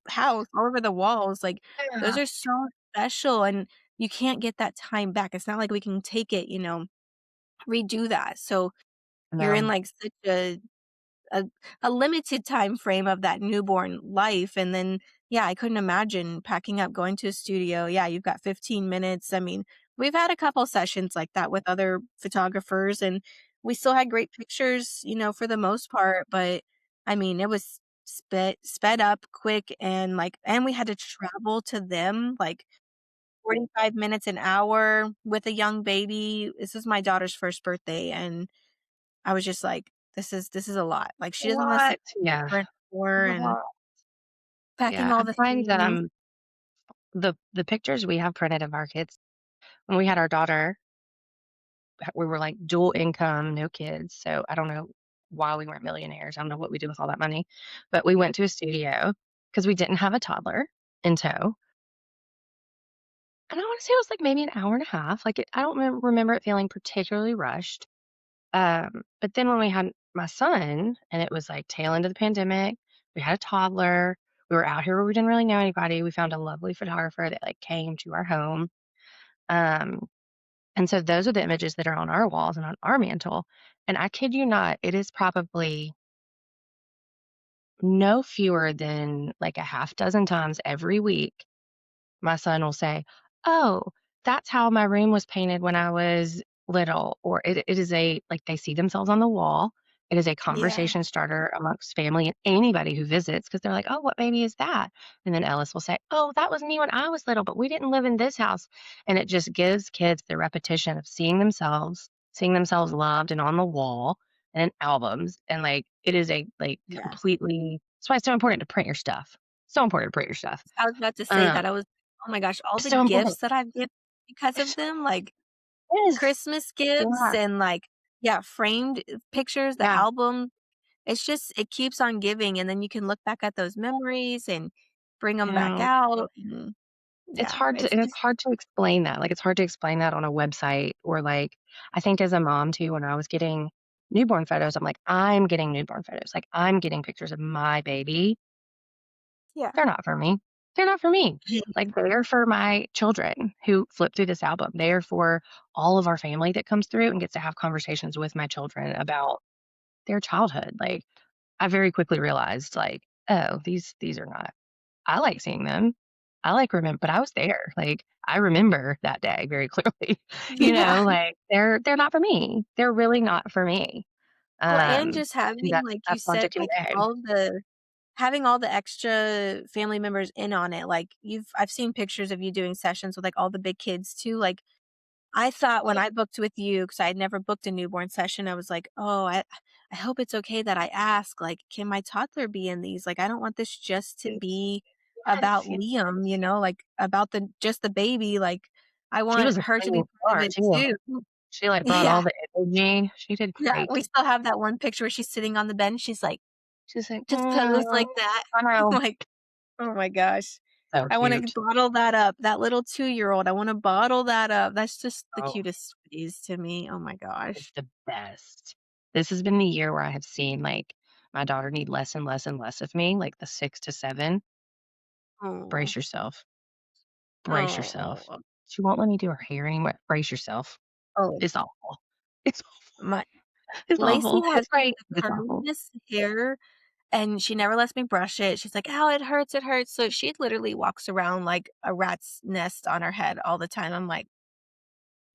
house, all over the walls. Like, those yeah, are so special, and you can't get that time back. It's not like we can take it, redo that. So you're in no, like such a a limited time frame of that newborn life, and then yeah, I couldn't imagine packing up, going to a studio. Yeah, you've got 15 minutes. I mean, we've had a couple sessions like that with other photographers, and we still had great pictures, for the most part. But I mean, it was sped up quick, and we had to travel to them like 45 minutes, an hour with a young baby. This is my daughter's first birthday, and I was just like, this is a lot. Like, she doesn't want to sit What? Yeah. for an hour It's a and lot. packing Yeah, all I the find that, things. the pictures we have printed of our kids when we had our daughter, we were, like, dual income, no kids, so I don't know why we weren't millionaires. I don't know what we did with all that money, but we went to a studio because we didn't have a toddler in tow, and I wanna say it was, like, maybe an hour and a half, like, I don't remember it feeling particularly rushed, but then when we had my son and it was, like, tail end of the pandemic, we had a toddler, we were out here where we didn't really know anybody, we found a lovely photographer that, like, came to our home, um and so those are the images that are on our walls and on our mantle. And I kid you not, it is probably no fewer than like a half dozen times every week my son will say, "Oh, that's how my room was painted when I was little." Or it is like they see themselves on the wall. It is a Yeah, conversation starter amongst family and anybody who visits because they're like, "Oh, what baby is that?" And then Ellis will say, "Oh, that was me when I was little, but we didn't live in this house." And it just gives kids the repetition of seeing themselves loved and on the wall and in albums. And like it is a like yeah. completely that's why it's so important to print your stuff. So important to print your stuff. I was about to say Um, that. Oh my gosh, all the so important. gifts that I've given because of It's them, like yes. Christmas gifts Yeah, and yeah, framed pictures, the yeah. album. It keeps on giving, and then you can look back at those memories and bring them back Yeah. out, and It's yeah, hard to it's and it's just hard to explain that, like, it's hard to explain that on a website or, like I think as a mom too, when I was getting newborn photos, I'm like, "I'm getting newborn photos, like, I'm getting pictures of my baby." yeah. They're not for me. They're not for me. Like, they're for my children who flip through this album. They are for all of our family that comes through and gets to have conversations with my children about their childhood, like, I very quickly realized, like, "Oh, these are not I like seeing them. I like remember, but I was there. Like, I remember that day very clearly, Yeah. like, they're not for me. They're really not for me. Well, and Um, just and having, like you that's one to said, convey. having all the extra family members in on it, like, I've seen pictures of you doing sessions with, like, all the big kids too, like, I thought when I booked with you, because I had never booked a newborn session, I was like, "Oh, I hope it's okay that I ask, like, can my toddler be in these? Like, I don't want this just to be Yes, about Liam, like, about the baby, like, I she want was a her to be shining part of star it too. too." She, like, brought Yeah, all the energy. She did yeah, great. we still have that one picture where she's sitting on the bench, she's like, She's like, just posed like that. I I'm know. like, "Oh my gosh." So I wanna cute. bottle that up, that little two-year-old, I wanna bottle that up, that's just the Oh, cutest sweeties to me, oh my it's gosh. the best. This has been the year where I have seen, like, my daughter need less and less and less of me, like, the 6 to 7. Oh. Brace yourself. Brace yourself. Oh. She won't let me do her hair anymore. Brace yourself. Oh, It's awful. It's my it's Lacey awful. has It's great, the but it's awful. curliest hair, and she never lets me brush it. She's like, "Ow, it hurts, it hurts." So she literally walks around like a rat's nest on her head all the time. I'm like,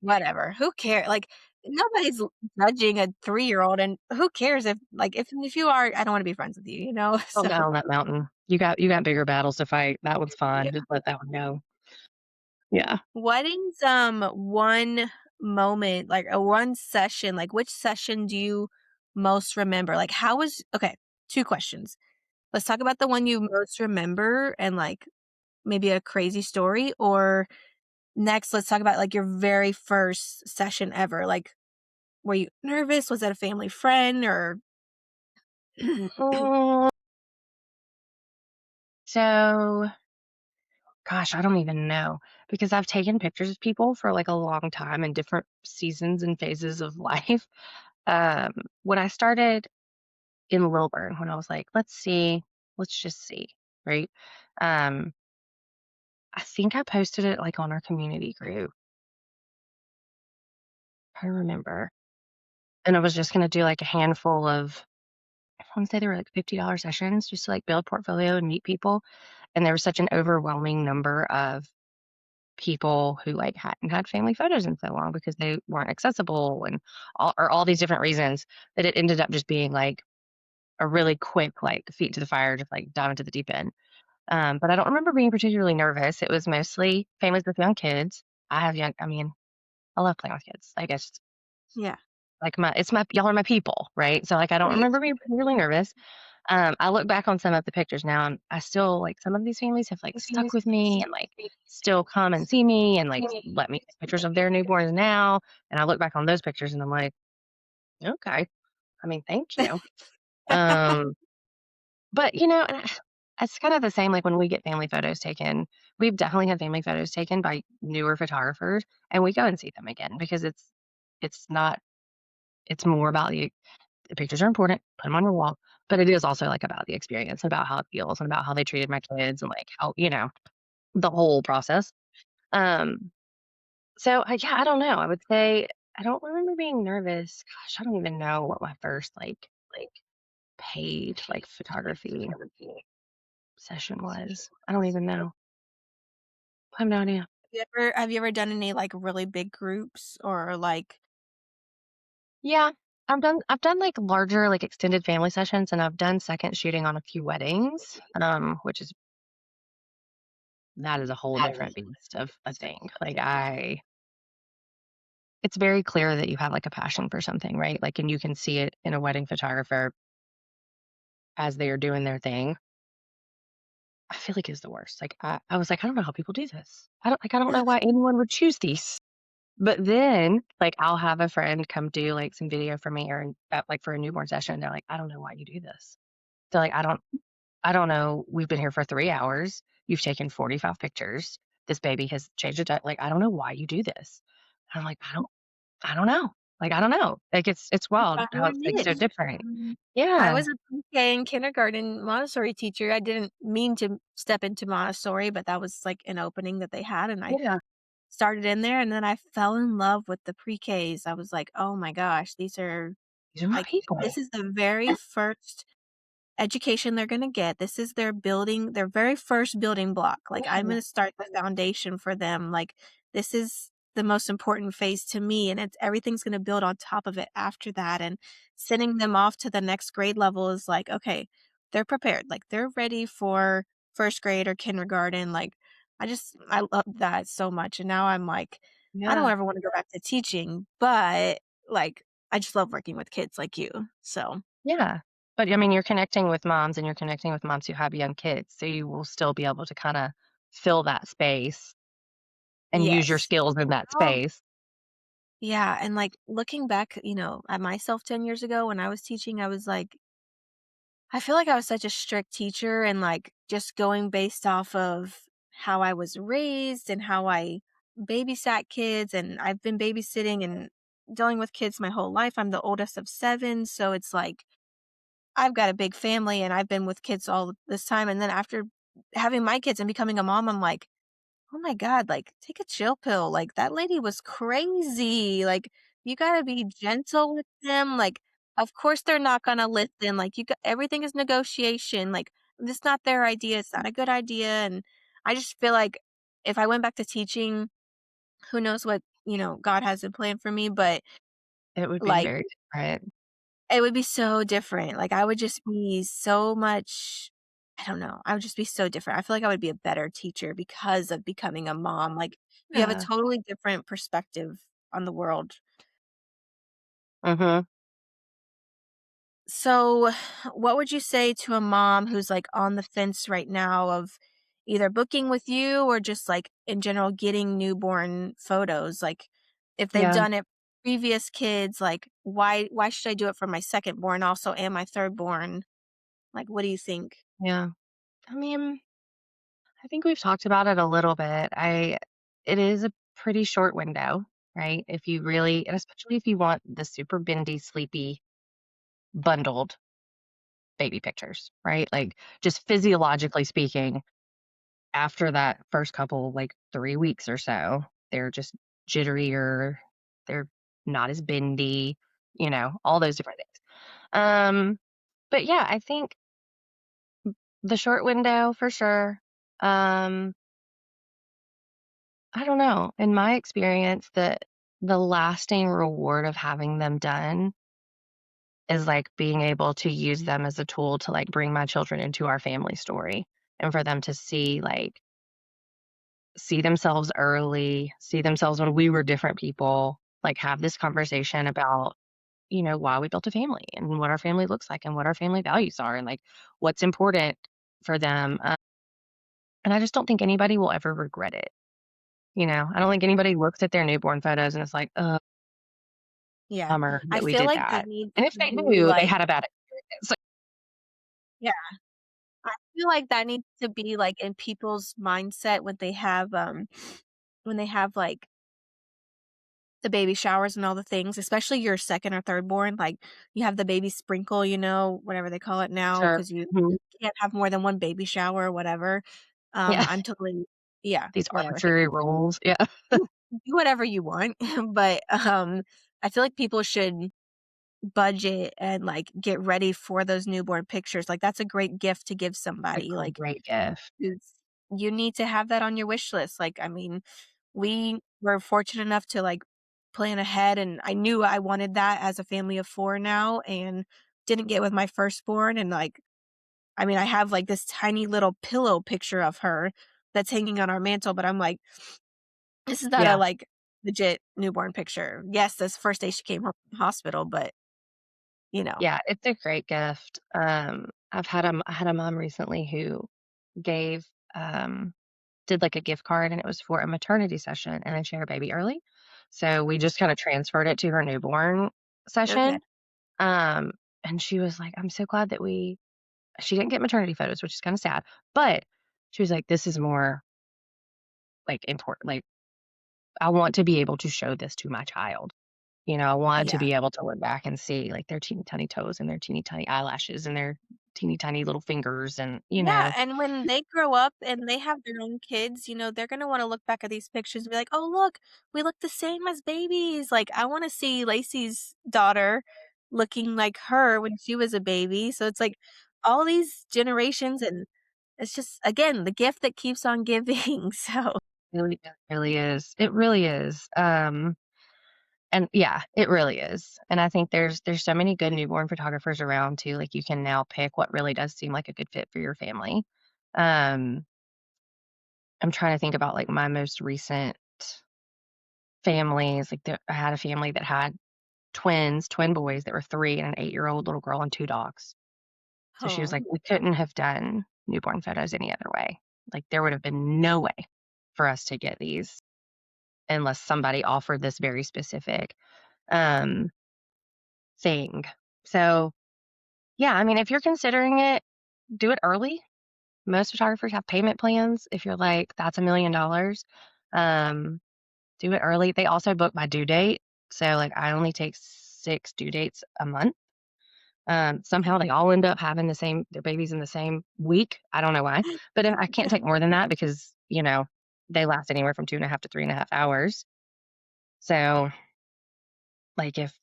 "Whatever, who cares?" Like, nobody's judging a three-year-old, and who cares if you are, I don't wanna be friends with you, you know? Don't So, go on that mountain. You got bigger battles to fight. That one's yeah. fine. Just let that one go. Yeah. What is, one moment, like, a one session, like, which session do you most remember? Like, how was okay, 2 questions. Let's talk about the one you most remember and, like, maybe a crazy story, or next, let's talk about, like, your very first session ever. Like, were you nervous? Was it a family friend or Mm, so, gosh, I don't even know because I've taken pictures of people for, like, a long time in different seasons and phases of life. Um, when I started in Lilburn, when I was like, "Let's see, let's just see," right? Um, I think I posted it, like, on our community group. I remember. And I was just gonna do, like, a handful of want to say they were like $50 sessions just to like build portfolio and meet people. And there was such an overwhelming number of people who like hadn't had family photos in so long because they weren't accessible and all these different reasons that it ended up just being like a really quick like feet to the fire, just like dive into the deep end. But I don't remember being particularly nervous. It was mostly families with young kids. I mean, I love playing with kids. I guess Yeah. like y'all are my people, right? So like I don't Yeah. remember being really nervous. I look back on some of the pictures now and I still like some of these families have like stuck with me and like still come and see me and like let me take pictures of their newborns now. And I look back on those pictures and I'm like, okay. I mean, thank you. Um, but it's kind of the same like when we get family photos taken. We've definitely had family photos taken by newer photographers and we go and see them again because it's not it's more about the pictures are important, put them on your wall, but it is also, like, about the experience, about how it feels, and about how they treated my kids and, like, how the whole process. Um, so, yeah, I don't know. I would say I don't remember being nervous. Gosh, I don't even know what my first, like, paid, like, photography session was. I don't even know. I have no idea. Have you ever done any like really big groups or like Yeah. I've done, like, larger, like, extended family sessions, and I've done second shooting on a few weddings, which is that is a whole different beast of a thing. Like it's very clear that you have like a passion for something, right? Like, and you can see it in a wedding photographer as they are doing their thing. I feel like is the worst. Like I was like, I don't know how people do this. I don't know why anyone would choose these. But then like I'll have a friend come do like some video for me or like for a newborn session. They're like, I don't know why you do this. They're like, I don't know. We've been here for 3 hours. You've taken 45 pictures. This baby has changed it. Like, I don't know why you do this. And I'm like, I don't know. Like, I don't know. Like, it's wild found how your it's like so niche? different. I Yeah. was a pre-K and kindergarten Montessori teacher. I didn't mean to step into Montessori, but that was like an opening that they had, and I Yeah. started in there, and then I fell in love with the pre-Ks. I was like, "Oh my gosh, these are These are my like people. this is the very first education they're gonna get. This is their very first building block. Like, I'm Yeah. gonna start the foundation for them. Like, this is the most important phase to me, and it's everything's gonna build on top of it after that, and sending them off to the next grade level is like, okay, they're prepared. Like, they're ready for 1st grade or kindergarten. Like, I love that so much, and now I'm like, I don't Yeah. ever wanna go back to teaching, but, like, I just love working with kids like you, so Yeah. But I mean, you're connecting with moms and you're connecting with moms who have young kids. So you will still be able to kind of fill that space and use your yes. skills in that Oh, space. yeah, and, like, looking back, at myself 10 years ago when I was teaching, I was like I feel like I was such a strict teacher and, like, just going based off of how I was raised and how I babysat kids, and I've been babysitting and dealing with kids my whole life. I'm the oldest of 7, so it's like I've got a big family, and I've been with kids all this time, and then after having my kids and becoming a mom, I'm like, "Oh my god, like, take a chill pill, like, that lady was crazy, like, you gotta be gentle with them, like, of course they're not gonna listen, like, everything is negotiation, like, it's not their idea, it's not a good idea," and I just feel like if I went back to teaching, who knows what, God has in plan for me, but, It would be like, very different. it would be so different, like, I would just be so much I don't know, I would just be so different. I feel like I would be a better teacher because of becoming a mom, like, you have a Yeah. totally different perspective on the world. Mhm. So, what would you say to a mom who's, like, on the fence right now of either booking with you or just, like, in general getting newborn photos? Like, if they've Yeah. done it previous kids, like, why should I do it for my second born also and my third born? Like, what do you think? Yeah. I mean, I think we've talked about it a little bit. It is a pretty short window, right? If you really, and especially if you want the super bendy, sleepy, bundled baby pictures, right? Like just physiologically speaking, after that first couple, like 3 weeks or so, they're just jitterier. They're not as bendy, all those different things. Um, But yeah, I think the short window for sure. Um, I don't know. In my experience, the lasting reward of having them done is like being able to use them as a tool to like bring my children into our family story and for them to see like see themselves early, see themselves when we were different people, like have this conversation about, why we built a family and what our family looks like and what our family values are and like what's important for them. And I just don't think anybody will ever regret it. I don't think anybody looks at their newborn photos and it's like, oh, Yeah. bummer I that we feel did like that that. needs And if to they be do, they like, had a bad experience. yeah, I feel like that needs to be like in people's mindset when they have like the baby showers and all the things, especially your second or third born, like you have the baby sprinkle, whatever they call it now, Sure. because you Mhm. can't have more than one baby shower or whatever. Yeah. I'm totally, yeah, These whatever. arbitrary rules. Yeah. Do whatever you want, but I feel like people should budget and like get ready for those newborn pictures. Like that's a great gift to give A somebody. Like great gift. it's, you need to have that on your wish list. Like, I mean, we were fortunate enough to like plan ahead, and I knew I wanted that as a family of four now, and didn't get with my firstborn. And like, I mean, I have like this tiny little pillow picture of her that's hanging on our mantle, but I'm like, this is not a Yeah. like legit newborn picture. Yes, this first day she came home from the hospital, but you know. Yeah, it's a great gift. I had a mom recently who gave, um did like a gift card and it was for a maternity session and then she had her baby early. So we just kinda transferred it to her newborn Okay. session. Um, and she was like, "I'm so glad that she didn't get maternity photos, which is kinda sad, but she was like, "This is more, like, important, like, I want to be able to show this to my child." I want to Yeah. be able to look back and see, like, their teeny tiny toes and their teeny tiny eyelashes and their teeny tiny little fingers and, Yeah, and when they grow up and they have their own kids, they're gonna wanna look back at these pictures and be like, "Oh, look, we look the same as babies." Like, I wanna see Lacey's daughter looking like her when she was a baby, so it's like all these generations, and it's just, again, the gift that keeps on giving, so it really is. It really is. And yeah, it really is. And I think there's so many good newborn photographers around too. Like you can now pick what really does seem like a good fit for your family. Um, I'm trying to think about like my most recent families. Like I had a family that had twin boys that were 3 and an 8-year-old little girl and 2 dogs. So she was Oh, like, we couldn't have done newborn photos any other way. Like there would have been no way for us to get these unless somebody offered this very specific um thing. So yeah, I mean, if you're considering it, do it early. Most photographers have payment plans. If you're like, that's $1 million, um, do it early. They also book by due date. So like I only take 6 due dates a month. Somehow they all end up having their babies in the same week. I don't know why, but I can't take more than that because, they last anywhere from 2.5 to 3.5 hours. So like if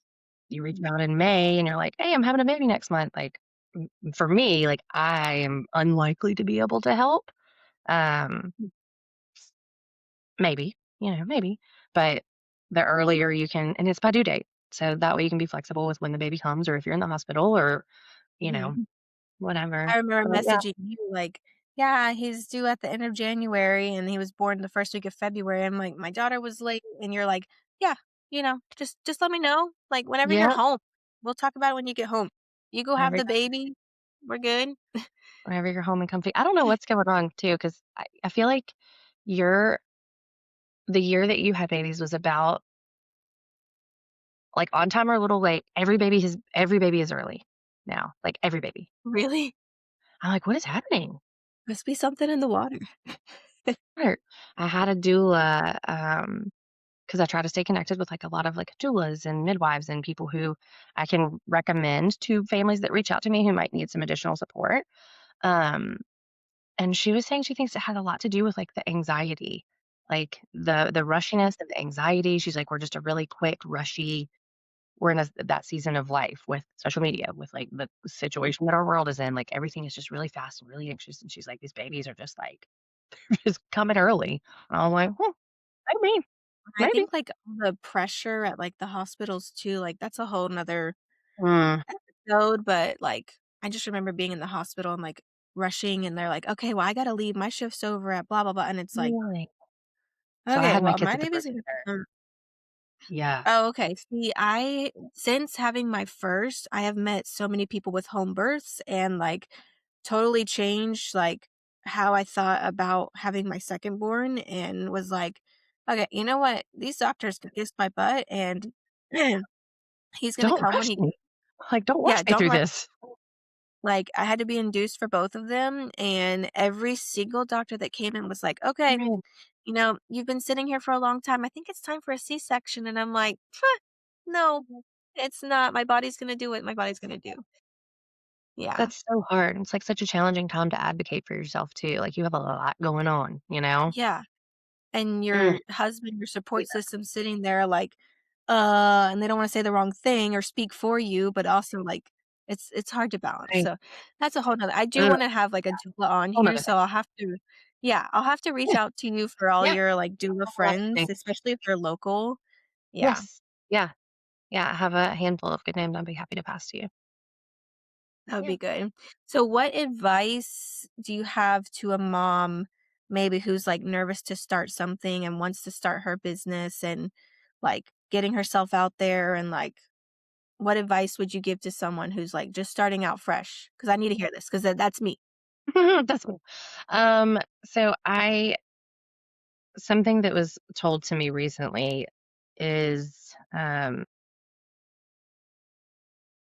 you reach out in May and you're like, "Hey, I'm having a baby next month," like, for me, like, I am unlikely to be able to help. Um, maybe, maybe, but the earlier you can and it's by due date, so that way you can be flexible with when the baby comes or if you're in the hospital or, you know, mhm. whatever. I remember But yeah. messaging you like, "Yeah, he's due at the end of January, and he was born the first week of February." I'm like, "My daughter was late," and you're like, "Yeah, just let me know, like, whenever you're Yeah, home. We'll talk about it when you get home. You go have whenever the baby, we're good." whenever you're home and comfy. I don't know what's going on too, because I feel like your the year that you had babies was about, like, on time or a little late. Every baby is early now, like, every baby. Really? I'm like, "What is happening?" Must be something in the water. Right. I had a doula, because I try to stay connected with, like, a lot of, like, doulas and midwives and people who I can recommend to families that reach out to me who might need some additional support. Um, and she was saying she thinks it had a lot to do with, like, the anxiety, like, the rushiness and the anxiety. She's like, "We're just a really quick, rushy" we're in that season of life with social media, with like the situation that our world is in. Like everything is just really fast and really anxious. And she's like, these babies are just like, just coming early. And I'm like, maybe, I maybe. think, like, all the pressure at, like, the hospitals too, like, that's a whole 'nother Mm, episode, but, like, I just remember being in the hospital and, like, rushing, and they're like, "Okay, well, I gotta leave. My shift's over at blah, blah, blah," and it's like, really? So I "Okay, had my well, kids my at the baby's birth gonna center. come." Yeah. Oh, okay. See, since having my first, I have met so many people with home births and, like, totally changed, like, how I thought about having my second born and was like, "Okay, you know what? These doctors can kiss my butt, and he's gonna Don't come when rush he." me. Like, don't Yeah, rush me don't through rush. this. Like, I had to be induced for both of them, and every single doctor that came in was like, "Okay, Right. you've been sitting here for a long time. I think it's time for a C-section." And I'm like, "No, it's not. My body's gonna do what my body's gonna do." Yeah. That's so hard. It's like such a challenging time to advocate for yourself too. Like you have a lot going on, you know? Yeah. And Mm, your husband, your yeah. support system sitting there like, and they don't wanna say the wrong thing or speak for you, but also, like, it's hard to balance. Right. So, that's a whole 'nother. I do Ugh, wanna have, like, a doula on whole here, nother thing. so I'll have to. Yeah, I'll have to reach Yeah. out to you for all Yeah. your, like, doula Whole nother friends, thing. especially if they're local. Yeah. Yes. Yeah. Yeah. I have a handful of good names I'd be happy to pass to you. That would Yeah. be good. So what advice do you have to a mom maybe who's, like, nervous to start something and wants to start her business and, like, getting herself out there and, like, what advice would you give to someone who's, like, just starting out fresh? Because I need to hear this 'cause that's me. That's cool. Um, so I something that was told to me recently is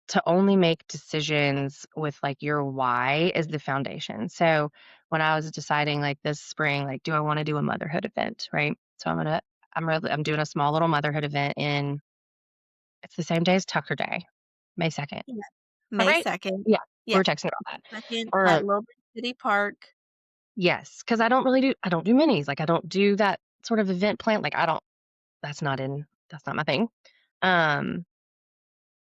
to only make decisions with like your why is the foundation. So when I was deciding like this spring, like, do I want to do a motherhood event? Right. So I'm doing a small little motherhood event it's the same day as Tucker Day, May 2nd. Yeah. All May right. 2nd. Yeah. We Yeah, were texting about that. 2nd Or at Little Big City Park. yes, because I don't do minis. Like I don't do that sort of event plan. Like I don't that's not my thing. Um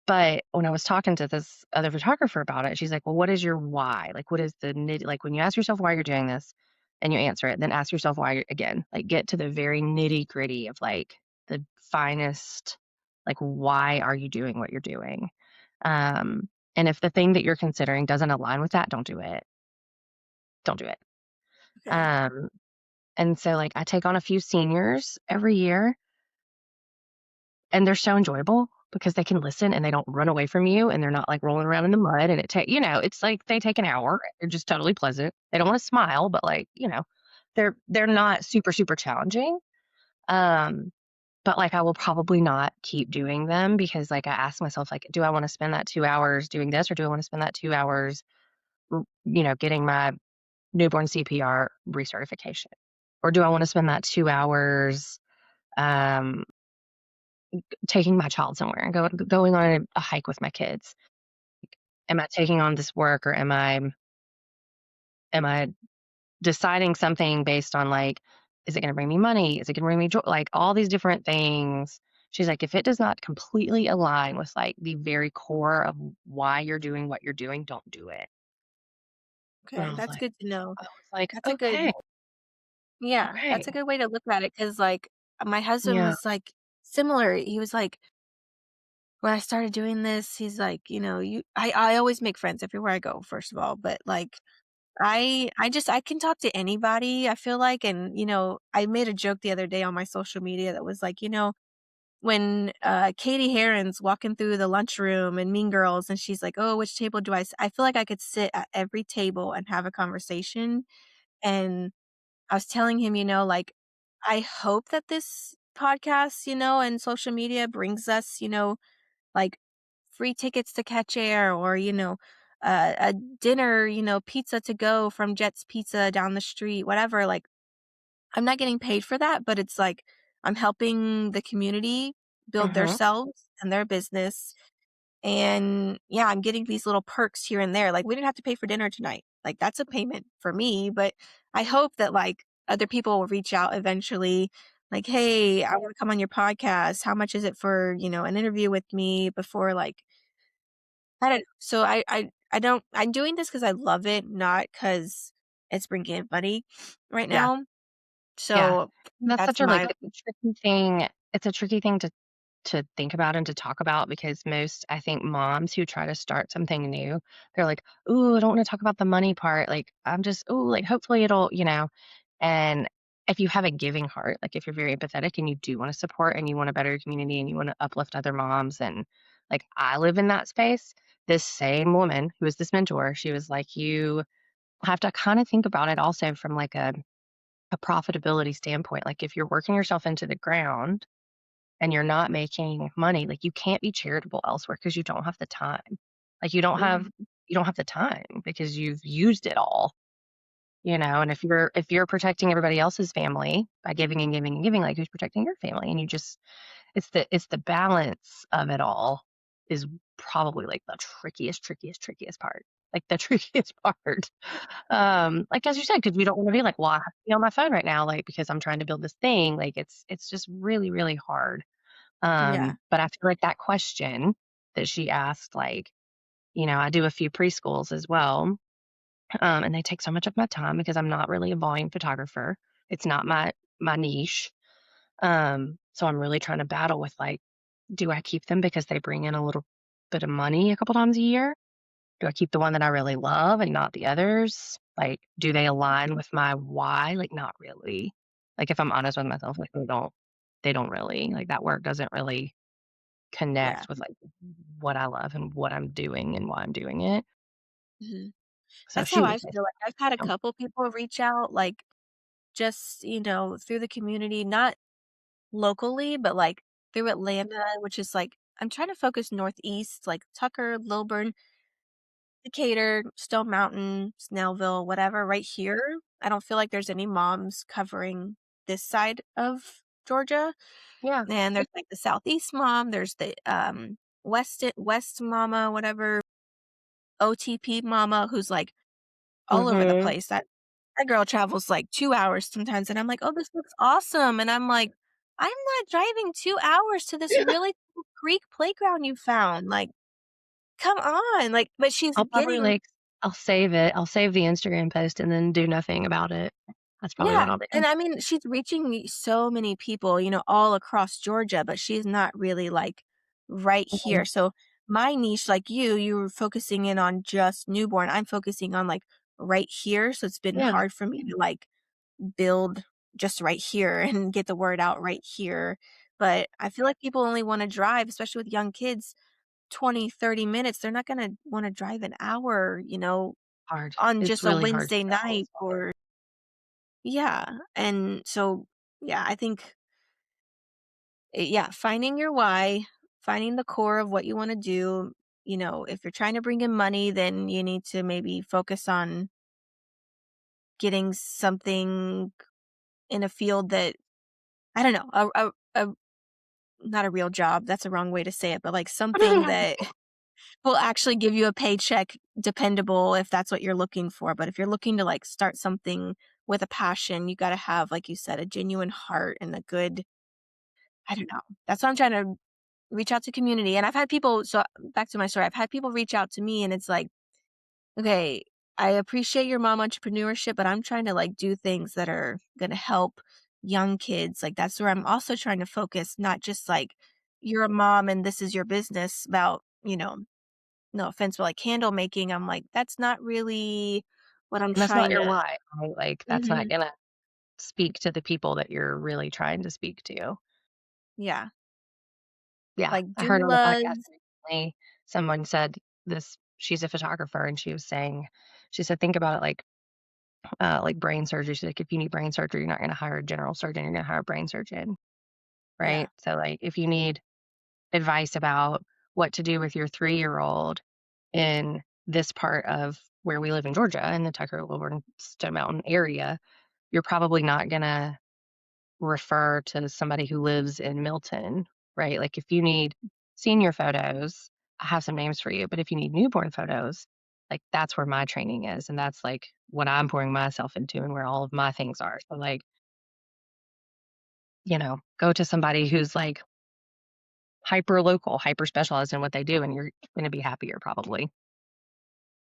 But when I was talking to this other photographer about it, she's like, "Well, what is your why? Like, what is the like when you ask yourself why you're doing this and you answer it, then ask yourself why again. Like, get to the very nitty-gritty of like the finest, like, why are you doing what you're doing? And if the thing that you're considering doesn't align with that, don't do it. Don't do it. Okay. Um, and so like I take on a few seniors every year and they're so enjoyable because they can listen and they don't run away from you and they're not like rolling around in the mud and it's like they take an hour. They're just totally pleasant. They don't want to smile, but like, they're not super, super challenging. Um, but like I will probably not keep doing them because like I ask myself, like, do I want to spend that 2 hours doing this or do I want to spend that 2 hours, getting my newborn CPR recertification? Or do I want to spend that 2 hours um taking my child somewhere and going on a hike with my kids? Am I taking on this work or am I deciding something based on like, is it going to bring me money? Is it going to bring me joy? Like all these different things. She's like, if it does not completely align with like the very core of why you're doing what you're doing, don't do it. And Okay, that's good to know. I was like, That's a okay, good. Yeah, okay, that's a good way to look at it. Cause like, my husband yeah, was, like, similar. He was like, when I started doing this, he's like, "You." I always make friends everywhere I go, first of all, but, like, I can talk to anybody, I feel like, and, I made a joke the other day on my social media that was like, when, Katie Heron's walking through the lunchroom in Mean Girls, and she's like, "Oh, which table do I feel like I could sit at every table and have a conversation, and I was telling him, like, I hope that this podcast, and social media brings us, like, free tickets to catch air or, a dinner, pizza to go from Jet's Pizza down the street, whatever. Like, I'm not getting paid for that, but it's like I'm helping the community build hmm themselves and their business. And yeah, I'm getting these little perks here and there. Like, we didn't have to pay for dinner tonight. Like, that's a payment for me, but I hope that, like, other people will reach out eventually. like, "Hey, I wanna come on your podcast. How much is it for, an interview with me before, like" I don't know. So I don't I'm doing this because I love it, not because it's bringing in money right Yeah. now. Yeah. So And that's that's such a, my tricky thing. It's a tricky thing to think about and to talk about because most, I think, moms who try to start something new, they're like, "Ooh, I don't wanna talk about the money part." Like, I'm just, "Ooh, like, hopefully it'll," and if you have a giving heart, like, if you're very empathetic and you do wanna support and you want a better community and you wanna uplift other moms and, like, I live in that space, this same woman who is this mentor, she was like, "You have to kinda think about it also from, like, a profitability standpoint. Like, if you're working yourself into the ground and you're not making money, like, you can't be charitable elsewhere because you don't have the time. Like, Mhm. you don't have the time because you've used it all, and if you're protecting everybody else's family by giving and giving and giving, like, who's protecting your family? And you just it's the balance of it all is probably, like, the trickiest part. Like, the trickiest part. Like, as you said, because we don't wanna be like, "Well, I have to be on my phone right now, like, because I'm trying to build this thing." Like, it's just really, really hard. Yeah. But I feel like that question that she asked, like, I do a few preschools as well, and they take so much of my time because I'm not really a volume photographer. It's not my niche. So I'm really trying to battle with, like, do I keep them because they bring in a little bit of money a couple times a year? Do I keep the one that I really love and not the others? Like, do they align with my why? Like, not really. Like, if I'm honest with myself, like, they don't really. Like, that work doesn't really Yeah. connect with, like, what I love and what I'm doing and why I'm doing it. Mhm. So That's how she was I basically, feel like I've had a you know, couple people reach out, like, just, through the community, not locally, but, like, through Atlanta, which is, like I'm trying to focus northeast, like Tucker, Lilburn, Decatur, Stone Mountain, Snellville, whatever, right here. I don't feel like there's any moms covering this side of Georgia. yeah. And there's, like, the Southeast mom, there's the, West mama, whatever, OTP mama, who's, like, all over the Mhm. place. That girl travels, like, 2 hours sometimes, and I'm like, "Oh, this looks awesome," and I'm like, "I'm not driving 2 hours to this really cool creek playground you found, like, come on," like, but she's I'll probably, getting like, I'll save it. I'll save the Instagram post and then do nothing about it. That's probably yeah, what I'll do. and I mean, she's reaching so many people, all across Georgia, but she's not really, like, right Mhm. here, so my niche, like you were focusing in on just newborn, I'm focusing on, like, right here, so it's been Yeah, hard for me to, like, build just right here and get the word out right here, but I feel like people only wanna drive, especially with young kids, 20, 30 minutes, they're not gonna wanna drive an hour, hard. on It's just a really hard to Wednesday balance. night or yeah, and so, yeah, I think, yeah, finding your why, finding the core of what you wanna do, if you're trying to bring in money, then you need to maybe focus on getting something in a field that I don't know, a not a real job, that's a wrong way to say it, but, like, something that will actually give you a paycheck dependable if that's what you're looking for, but if you're looking to, like, start something with a passion, you gotta have, like you said, a genuine heart and a good I don't know. That's why I'm trying to reach out to community, and I've had people so back to my story, I've had people reach out to me, and it's like, "Okay, I appreciate your mom entrepreneurship, but I'm trying to, like, do things that are gonna help young kids." Like, that's where I'm also trying to focus, not just, like, "You're a mom and this is your business," about, no offense, but, like, candle making, I'm like, "That's not really what I'm And that's not trying your to." why, right? Like, that's not Mhm. gonna speak to the people that you're really trying to speak to. Yeah. Yeah, Like, I heard on a podcast doulas. recently, someone said this she's a photographer, and she was saying she said, "Think about it like brain surgery." She's like, "If you need brain surgery, you're not gonna hire a general surgeon, you're gonna hire a brain surgeon." Yeah. Right? So, like, if you need advice about what to do with your three-year-old in this part of where we live in Georgia, in the Tucker, Lilburn, Stone Mountain area, you're probably not gonna refer to somebody who lives in Milton, right? Like, if you need senior photos, I have some names for you, but if you need newborn photos, like, that's where my training is, and that's, like, what I'm pouring myself into and where all of my things are. So, like, go to somebody who's like hyper local, hyper specialized in what they do, and you're going to be happier probably.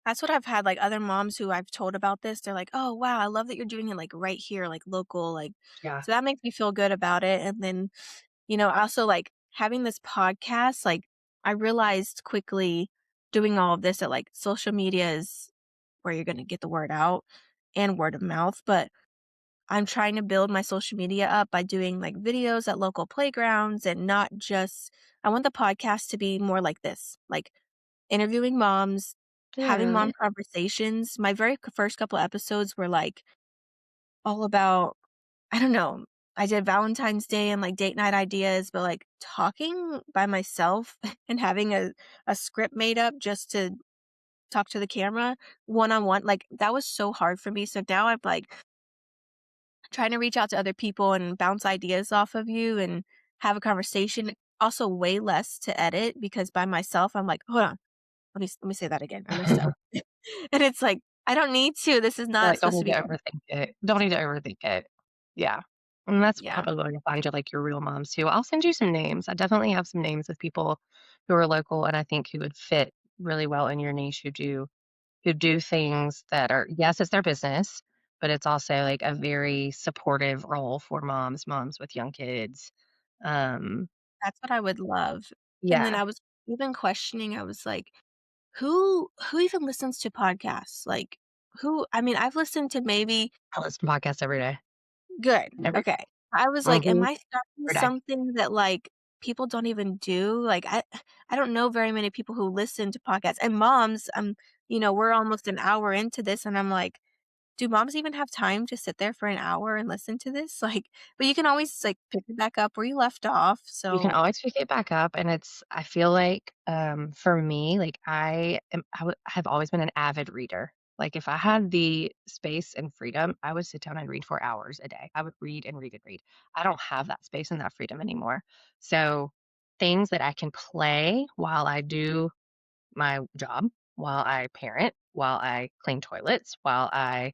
That's what I've had, like, other moms who I've told about this, they're like, "Oh, wow, I love that you're doing it, like, right here, like, local," like, Yeah. so that makes me feel good about it, and then, also, like, having this podcast, like, I realized quickly doing all of this that, like, social media is where you're gonna get the word out and word of mouth, but I'm trying to build my social media up by doing, like, videos at local playgrounds and not just I want the podcast to be more like this, like, interviewing moms, having Good. mom conversations. My very first couple episodes were, like, all about I don't know, I did Valentine's Day and, like, date night ideas, but, like, talking by myself and having a script made up just to talk to the camera one-on-one, like, that was so hard for me, so now I'm, like, trying to reach out to other people and bounce ideas off of you and have a conversation. Also way less to edit because by myself, I'm like, "Hold on, let me say that again, I messed up." And it's like, I don't need to, this is You're not like, don't supposed to need to be overthink it. Don't need to overthink it. Yeah. And that's yeah, probably where you'll find your like your real moms too. I'll send you some names. I definitely have some names of people who are local and I think who would fit really well in your niche who do things that are yes, it's their business, but it's also like a very supportive role for moms with young kids. Um, that's what I would love. And then yeah, I was even questioning, I was like, who even listens to podcasts? Like, who I mean, I've listened to maybe I listen to podcasts every day. good, Every okay. I was like, "Am mhm, I starting every day. something that, like, people don't even do?" Like, I don't know very many people who listen to podcasts, and moms, we're almost an hour into this, and I'm like, "Do moms even have time to sit there for an hour and listen to this?" Like, but you can always, like, pick it back up where you left off, You can so always pick it back up, and I feel like, for me, like, have always been an avid reader. Like, if I had the space and freedom, I would sit down and read for hours a day. I would read and read and read. I don't have that space and that freedom anymore. So, things that I can play while I do my job, while I parent, while I clean toilets, while I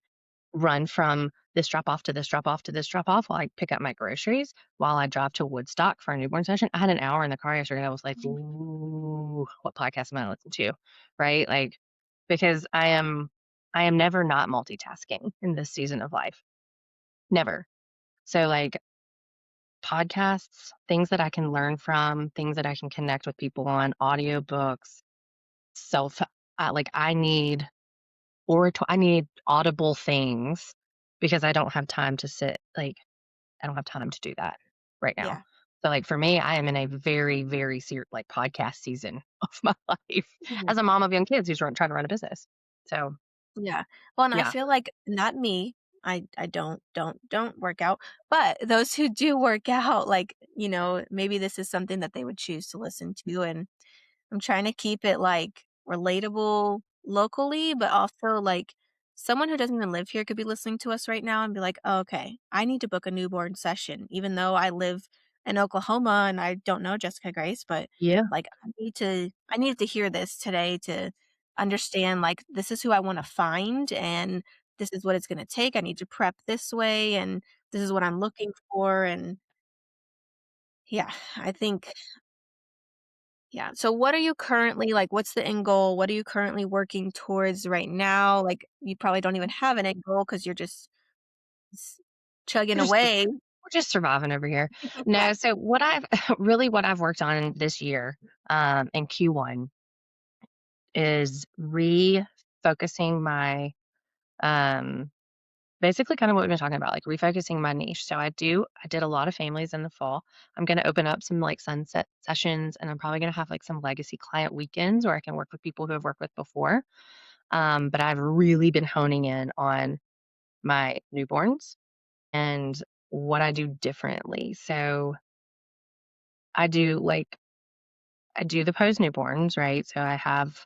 run from this drop off to this drop off to this drop off while I pick up my groceries, while I drive to Woodstock for a newborn session. I had an hour in the car yesterday. I was like, "Ooh, what podcast am I listening to?" Right? Like, because I am never not multitasking in this season of life. Never. So like podcasts, things that I can learn from, things that I can connect with people on, audiobooks, self like I need audible things because I don't have time to sit like I don't have time to do that right now. yeah. So, like, for me, I am in a very, very like, podcast season of my life Mhm. as a mom of young kids who's trying to run a business. So, Yeah. Well, and I yeah. feel like not me. I don't work out, but those who do work out, like, maybe this is something that they would choose to listen to, and I'm trying to keep it, like, relatable locally, but also, like, someone who doesn't even live here could be listening to us right now and be like, "Oh, okay, I need to book a newborn session," even though I live in Oklahoma and I don't know Jessica Grace, but, Yeah. like, I needed to hear this today to understand, like, this is who I wanna find, and this is what it's gonna take. I need to prep this way, and this is what I'm looking for, and yeah, I think yeah. So what are you currently like, what's the end goal? What are you currently working towards right now? Like, you probably don't even have an end goal because 'cause you're just s chugging We're just away. we're just surviving over here. Yeah, No, so what I've really what I've worked on this year, in Q1 is refocusing my, um basically kind of what we've been talking about, like refocusing my niche. So I did a lot of families in the fall. I'm going to open up some like sunset sessions and I'm probably going to have like some legacy client weekends where I can work with people who I've worked with before. But I've really been honing in on my newborns and what I do differently. So I do like I do the post newborns, right? So I have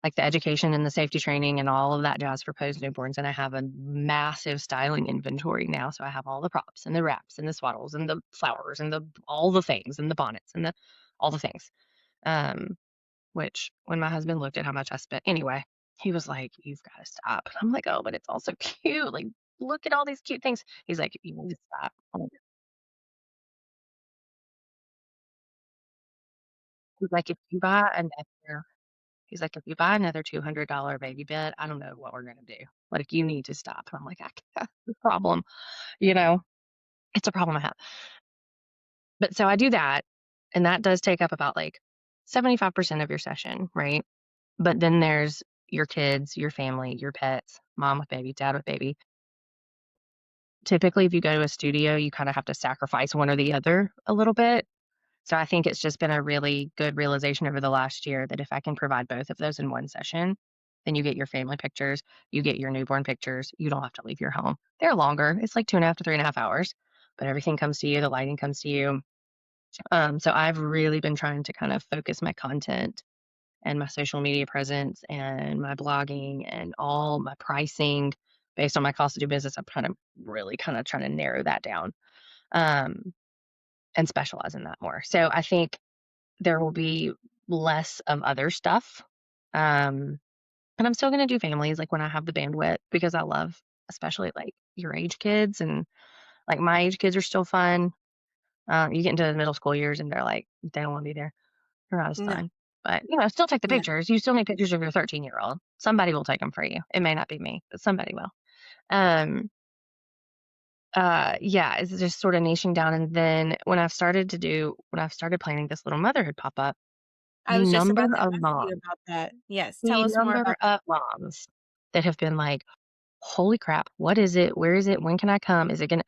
like the education and the safety training and all of that jazz for post newborns. And I have a massive styling inventory now. So I have all the props and the wraps and the swaddles and the flowers and the all the things and the bonnets and the all the things. Um, which when my husband looked at how much I spent anyway, he was like, "You've got to stop." And I'm like, "Oh, but it's also cute. Like, look at all these cute things." He's like, "You need to stop." He's like, if you buy another, he's like, if you buy another $200 baby bed, I don't know what we're gonna do. Like, you need to stop. And I'm like, I can't. The problem, you know, it's a problem I have. But so I do that, and that does take up about like 75% of your session, right? But then there's your kids, your family, your pets, mom with baby, dad with baby. Typically, if you go to a studio, you kind of have to sacrifice one or the other a little bit. So I think it's just been a really good realization over the last year that if I can provide both of those in one session, then you get your family pictures, you get your newborn pictures. You don't have to leave your home. They're longer. It's like 2.5 to 3.5 hours, but everything comes to you. The lighting comes to you. So I've really been trying to kind of focus my content and my social media presence and my blogging and all my pricing based on my cost to do business. I'm kind of really kind of trying to narrow that down, um, and specialize in that more. So I think there will be less of other stuff. Um, and I'm still going to do families like when I have the bandwidth because I love, especially like your age kids, and like my age kids are still fun. You get into the middle school years and they're like, they don't want to be there. They're not as No. fun. But, still take the Yeah. pictures. You still need pictures of your 13-year-old. Somebody will take them for you. It may not be me, but somebody will. Um, yeah, it's just sort of niching down. And then when I've started planning this little motherhood pop up, I the was just about number to of ask you moms, about that. Yes, tell the us more number about of moms that have been like, holy crap, what is it? Where is it? When can I come? Is it gonna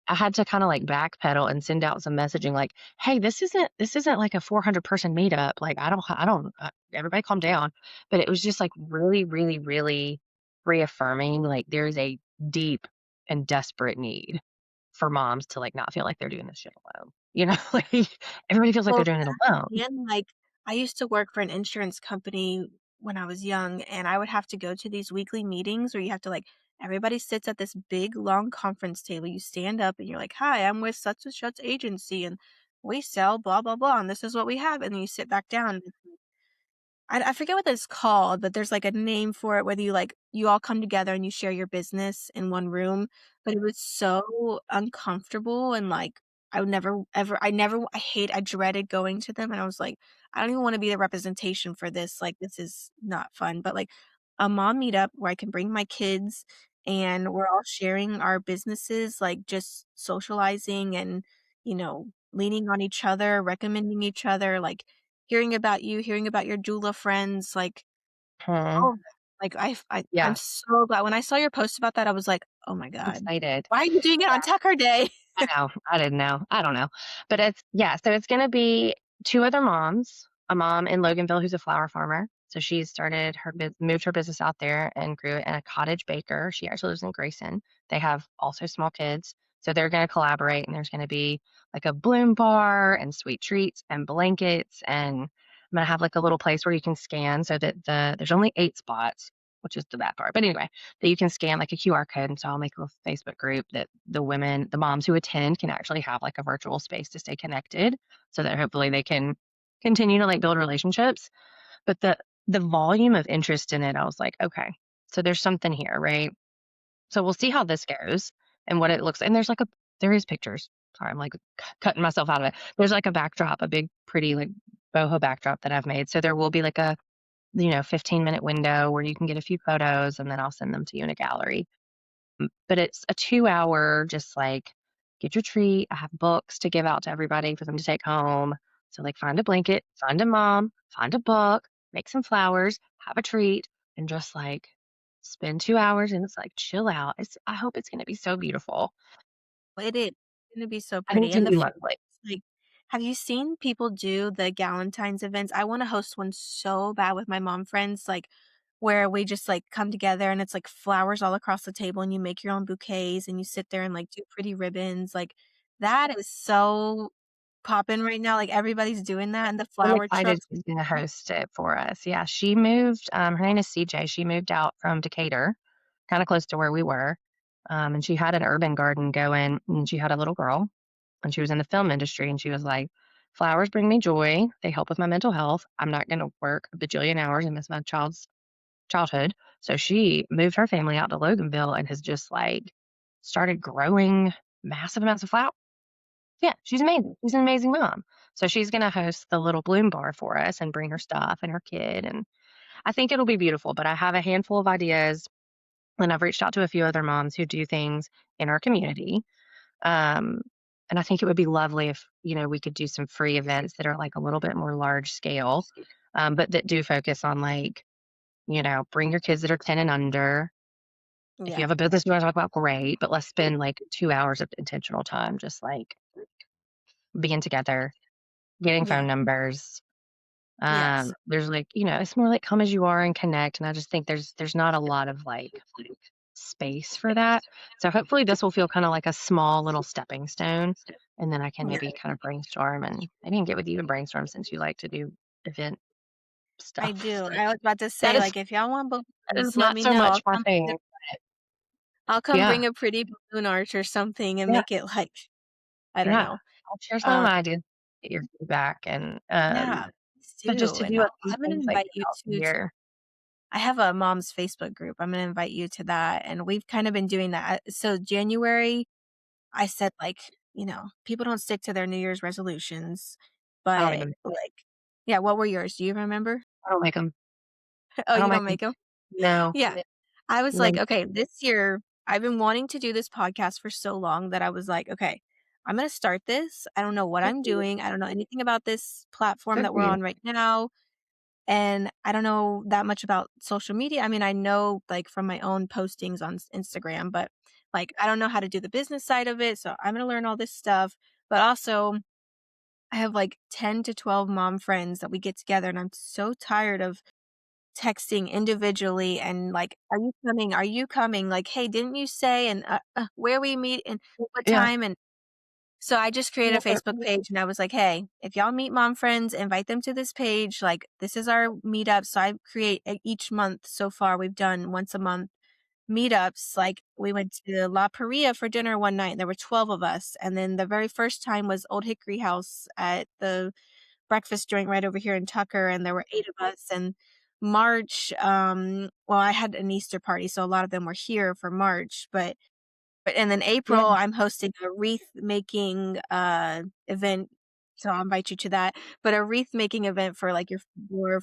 I had to kinda, like, backpedal and send out some messaging like, "Hey, this isn't like a 400-person meetup, like, I don't everybody calm down." But it was just, like, really, really, really reaffirming, like, there's a deep and desperate need for moms to, like, not feel like they're doing this shit alone, Like, everybody feels like they're well, doing it alone. that and, like, I used to work for an insurance company when I was young, and I would have to go to these weekly meetings where you have to, like everybody sits at this big, long conference table. You stand up and you're like, "Hi, I'm with such and such agency, and we sell blah, blah, blah, and this is what we have," and then you sit back down. I forget what it's called, but there's, like, a name for it, whether you all come together and you share your business in one room, but it was so uncomfortable and, like, I would never ever I dreaded going to them, and I was like, "I don't even wanna be the representation for this, like, this is not fun," but, like, a mom meetup where I can bring my kids and we're all sharing our businesses, like, just socializing and, leaning on each other, recommending each other, like, hearing about you, hearing about your doula friends, like, Mhm. all of that. Like, I'm Yeah, so glad when I saw your post about that, I was like, "Oh my I'm god. excited. Why are you doing it on Tucker Day?" I know. I didn't know. I don't know. But so it's gonna be 2 other moms, a mom in Loganville who's a flower farmer. So she started moved her business out there and grew it, and a cottage baker. She actually lives in Grayson. They have also small kids. So they're gonna collaborate, and there's gonna be like a bloom bar and sweet treats and blankets, and I'm gonna have like a little place where you can scan so that there's only 8 spots, which is the bad part. But anyway, that you can scan like a QR code. And so I'll make a little Facebook group that the moms who attend can actually have like a virtual space to stay connected so that hopefully they can continue to like build relationships. But the volume of interest in it, I was like, okay, so there's something here, right? So we'll see how this goes and what it looks. And there is pictures. Sorry, I'm like cutting myself out of it. There's like a backdrop, a big, pretty like boho backdrop that I've made. So there will be like a 15-minute window where you can get a few photos and then I'll send them to you in a gallery. But it's a 2-hour, just like get your treat. I have books to give out to everybody for them to take home. So, like, find a blanket, find a mom, find a book, make some flowers, have a treat, and just like spend 2 hours and it's like chill out. I hope it's going to be so beautiful. It is. It's gonna be so I think pretty, it's going and to the be flowers, lovely. like have you seen people do the Galentine's events? I wanna host one so bad with my mom friends, like, where we just, like, come together and it's, like, flowers all across the table and you make your own bouquets and you sit there and, like, do pretty ribbons, like, that is so poppin' right now, like, everybody's doing that and the I'm flower excited trucks. she's going to host it for us. Yeah, she moved. Her name is CJ. She moved out from Decatur, kind of close to where we were. And she had an urban garden going, and she had a little girl, and she was in the film industry, and she was like, "Flowers bring me joy. They help with my mental health. I'm not going to work a bajillion hours and miss my child's childhood." So she moved her family out to Loganville and has just like started growing massive amounts of flowers. Yeah, she's amazing. She's an amazing mom. So she's going to host the little bloom bar for us and bring her stuff and her kid. And I think it'll be beautiful. But I have a handful of ideas, and I've reached out to a few other moms who do things in our community. Um, and I think it would be lovely if, we could do some free events that are like a little bit more large scale, but that do focus on like, bring your kids that are 10 and under. If you Yeah. have a business you want to talk about, great, but let's spend like 2 hours of intentional time just like being together, getting phone Yeah. numbers. Yes. There's like, it's more like come as you are and connect. And I just think there's not a lot of like space for that. So hopefully this will feel kind of like a small little stepping stone. And then I can Yeah. maybe kind of brainstorm and maybe can get with you and brainstorm since you like to do event I stuff. do. So I was about to that say, is like, if y'all want that is balloons, let not me so know. much my thing. I'll come Yeah. bring a pretty balloon arch or something and Yeah. make it like, I don't Yeah. know. I'll share some of Um, my ideas, get your feedback and yeah, please but just do. to And do a few I'm gonna things like invite you throughout the to year. I have a mom's Facebook group. I'm gonna invite you to that. And we've kind of been doing that. So January, I said like, people don't stick to their New Year's resolutions, I don't but even like, yeah, what were yours? Do you remember? I don't make them. Oh, I don't you make don't them. make them? No. Yeah. I was No. like, okay, this year I've been wanting to do this podcast for so long that I was like, okay, I'm going to start this. I don't know what Good I'm for you. doing. I don't know anything about this platform Good that for we're you. on right now. And I don't know that much about social media. I mean, I know like from my own postings on Instagram, but like I don't know how to do the business side of it. So I'm going to learn all this stuff. But also, I have like 10 to 12 mom friends that we get together, and I'm so tired of texting individually and like, "Are you coming? Are you coming?" Like, "Hey, didn't you say?" And, "Where we meet and what Yeah. time?" And so I just created a Well, Facebook page and I was like, "Hey, if y'all meet mom friends, invite them to this page. Like, this is our meetup." So I create each month so far, we've done once a month meetups. Like, we went to La Paria for dinner one night and there were 12 of us. And then the very first time was Old Hickory House at the breakfast joint right over here in Tucker, and there were 8 of us. And March, well, I had an Easter party, so a lot of them were here for March, but and then yeah. April, I'm hosting a wreath making, event, so I'll invite you to that, but a wreath making event for, like,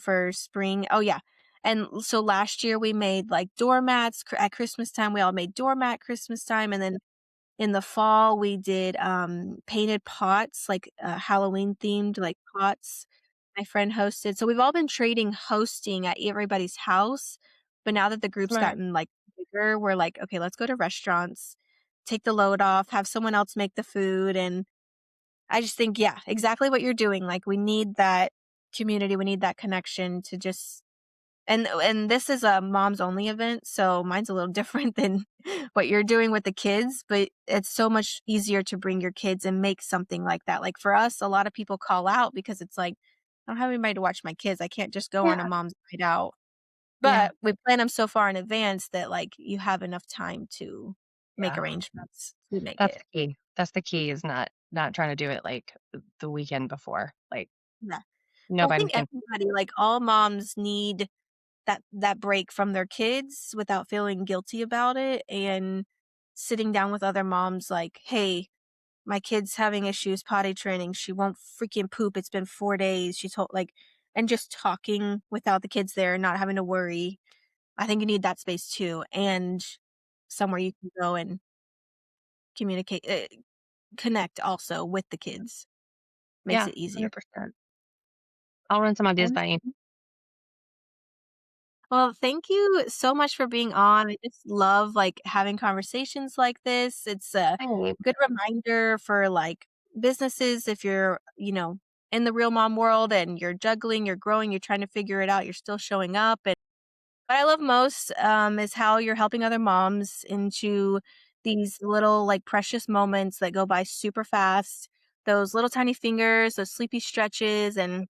for spring. Oh, yeah, and so last year we made, like, doormats at Christmas time, we all made doormat Christmas time, and then in the fall, we did, painted pots, like, Halloween themed, like, pots my friend hosted. So we've all been trading hosting at everybody's house, but now that the group's Smart. gotten, like, bigger, we're like, "Okay, let's go to restaurants, take the load off, have someone else make the food," and I just think, yeah, exactly what you're doing, like, we need that community, we need that connection to just and this is a moms only event, so mine's a little different than what you're doing with the kids, but it's so much easier to bring your kids and make something like that. Like for us, a lot of people call out because it's like, I don't have anybody to watch my kids. I can't just go on a Yeah. mom's night out. Yeah. But we plan them so far in advance that like you have enough time to make Yeah. arrangements to make That's it. the key. That's the key is not trying to do it like the weekend before. Like Yeah. I nobody think can. everybody, like all moms need that break from their kids without feeling guilty about it and sitting down with other moms like, "Hey, my kid's having issues potty training. She won't freaking poop. It's been 4 days." She told like and just talking without the kids there and not having to worry. I think you need that space too and somewhere you can go and communicate connect also with the kids. Makes Yeah, it easier. 100%. I'll run some ideas by you. Well, thank you so much for being on. I just love like having conversations like this. It's a Hey, good reminder for like businesses if you're, in the real mom world and you're juggling, you're growing, you're trying to figure it out, you're still showing up. And what I love most is how you're helping other moms into these little like precious moments that go by super fast. Those little tiny fingers, those sleepy stretches, and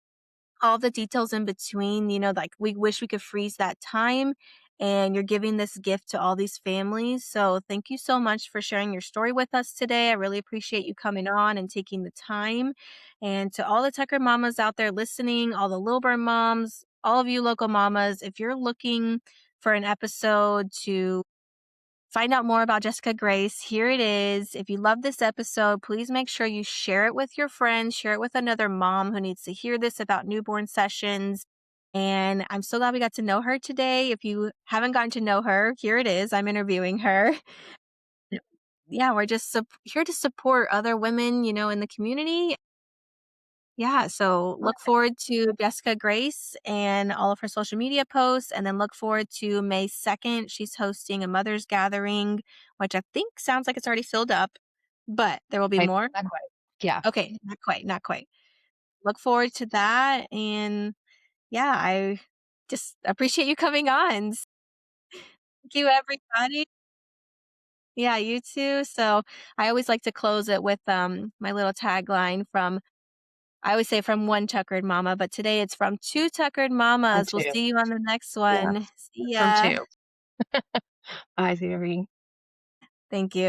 all the details in between, like we wish we could freeze that time. And you're giving this gift to all these families. So thank you so much for sharing your story with us today. I really appreciate you coming on and taking the time. And to all the Tucker mamas out there listening, all the Lilburn moms, all of you local mamas, if you're looking for an episode to find out more about Jessica Grace, here it is. If you love this episode, please make sure you share it with your friends, share it with another mom who needs to hear this about newborn sessions. And I'm so glad we got to know her today. If you haven't gotten to know her, here it is. I'm interviewing her. Yeah, we're just here to support other women, in the community. Yeah, so look forward to Jessica Grace and all of her social media posts, and then look forward to May 2nd. She's hosting a mother's gathering, which I think sounds like it's already filled up, but there will be more. Not quite. Yeah. Okay, not quite, not quite. Look forward to that, and yeah, I just appreciate you coming on. Thank you, everybody. Yeah, you too. So I always like to close it with my little tagline from I always say from one Tuckered Mama, but today it's from two Tuckered From Mamas. We'll 2. see you on the next Yeah, one. See from ya. 2. Bye, Zuri. Thank you.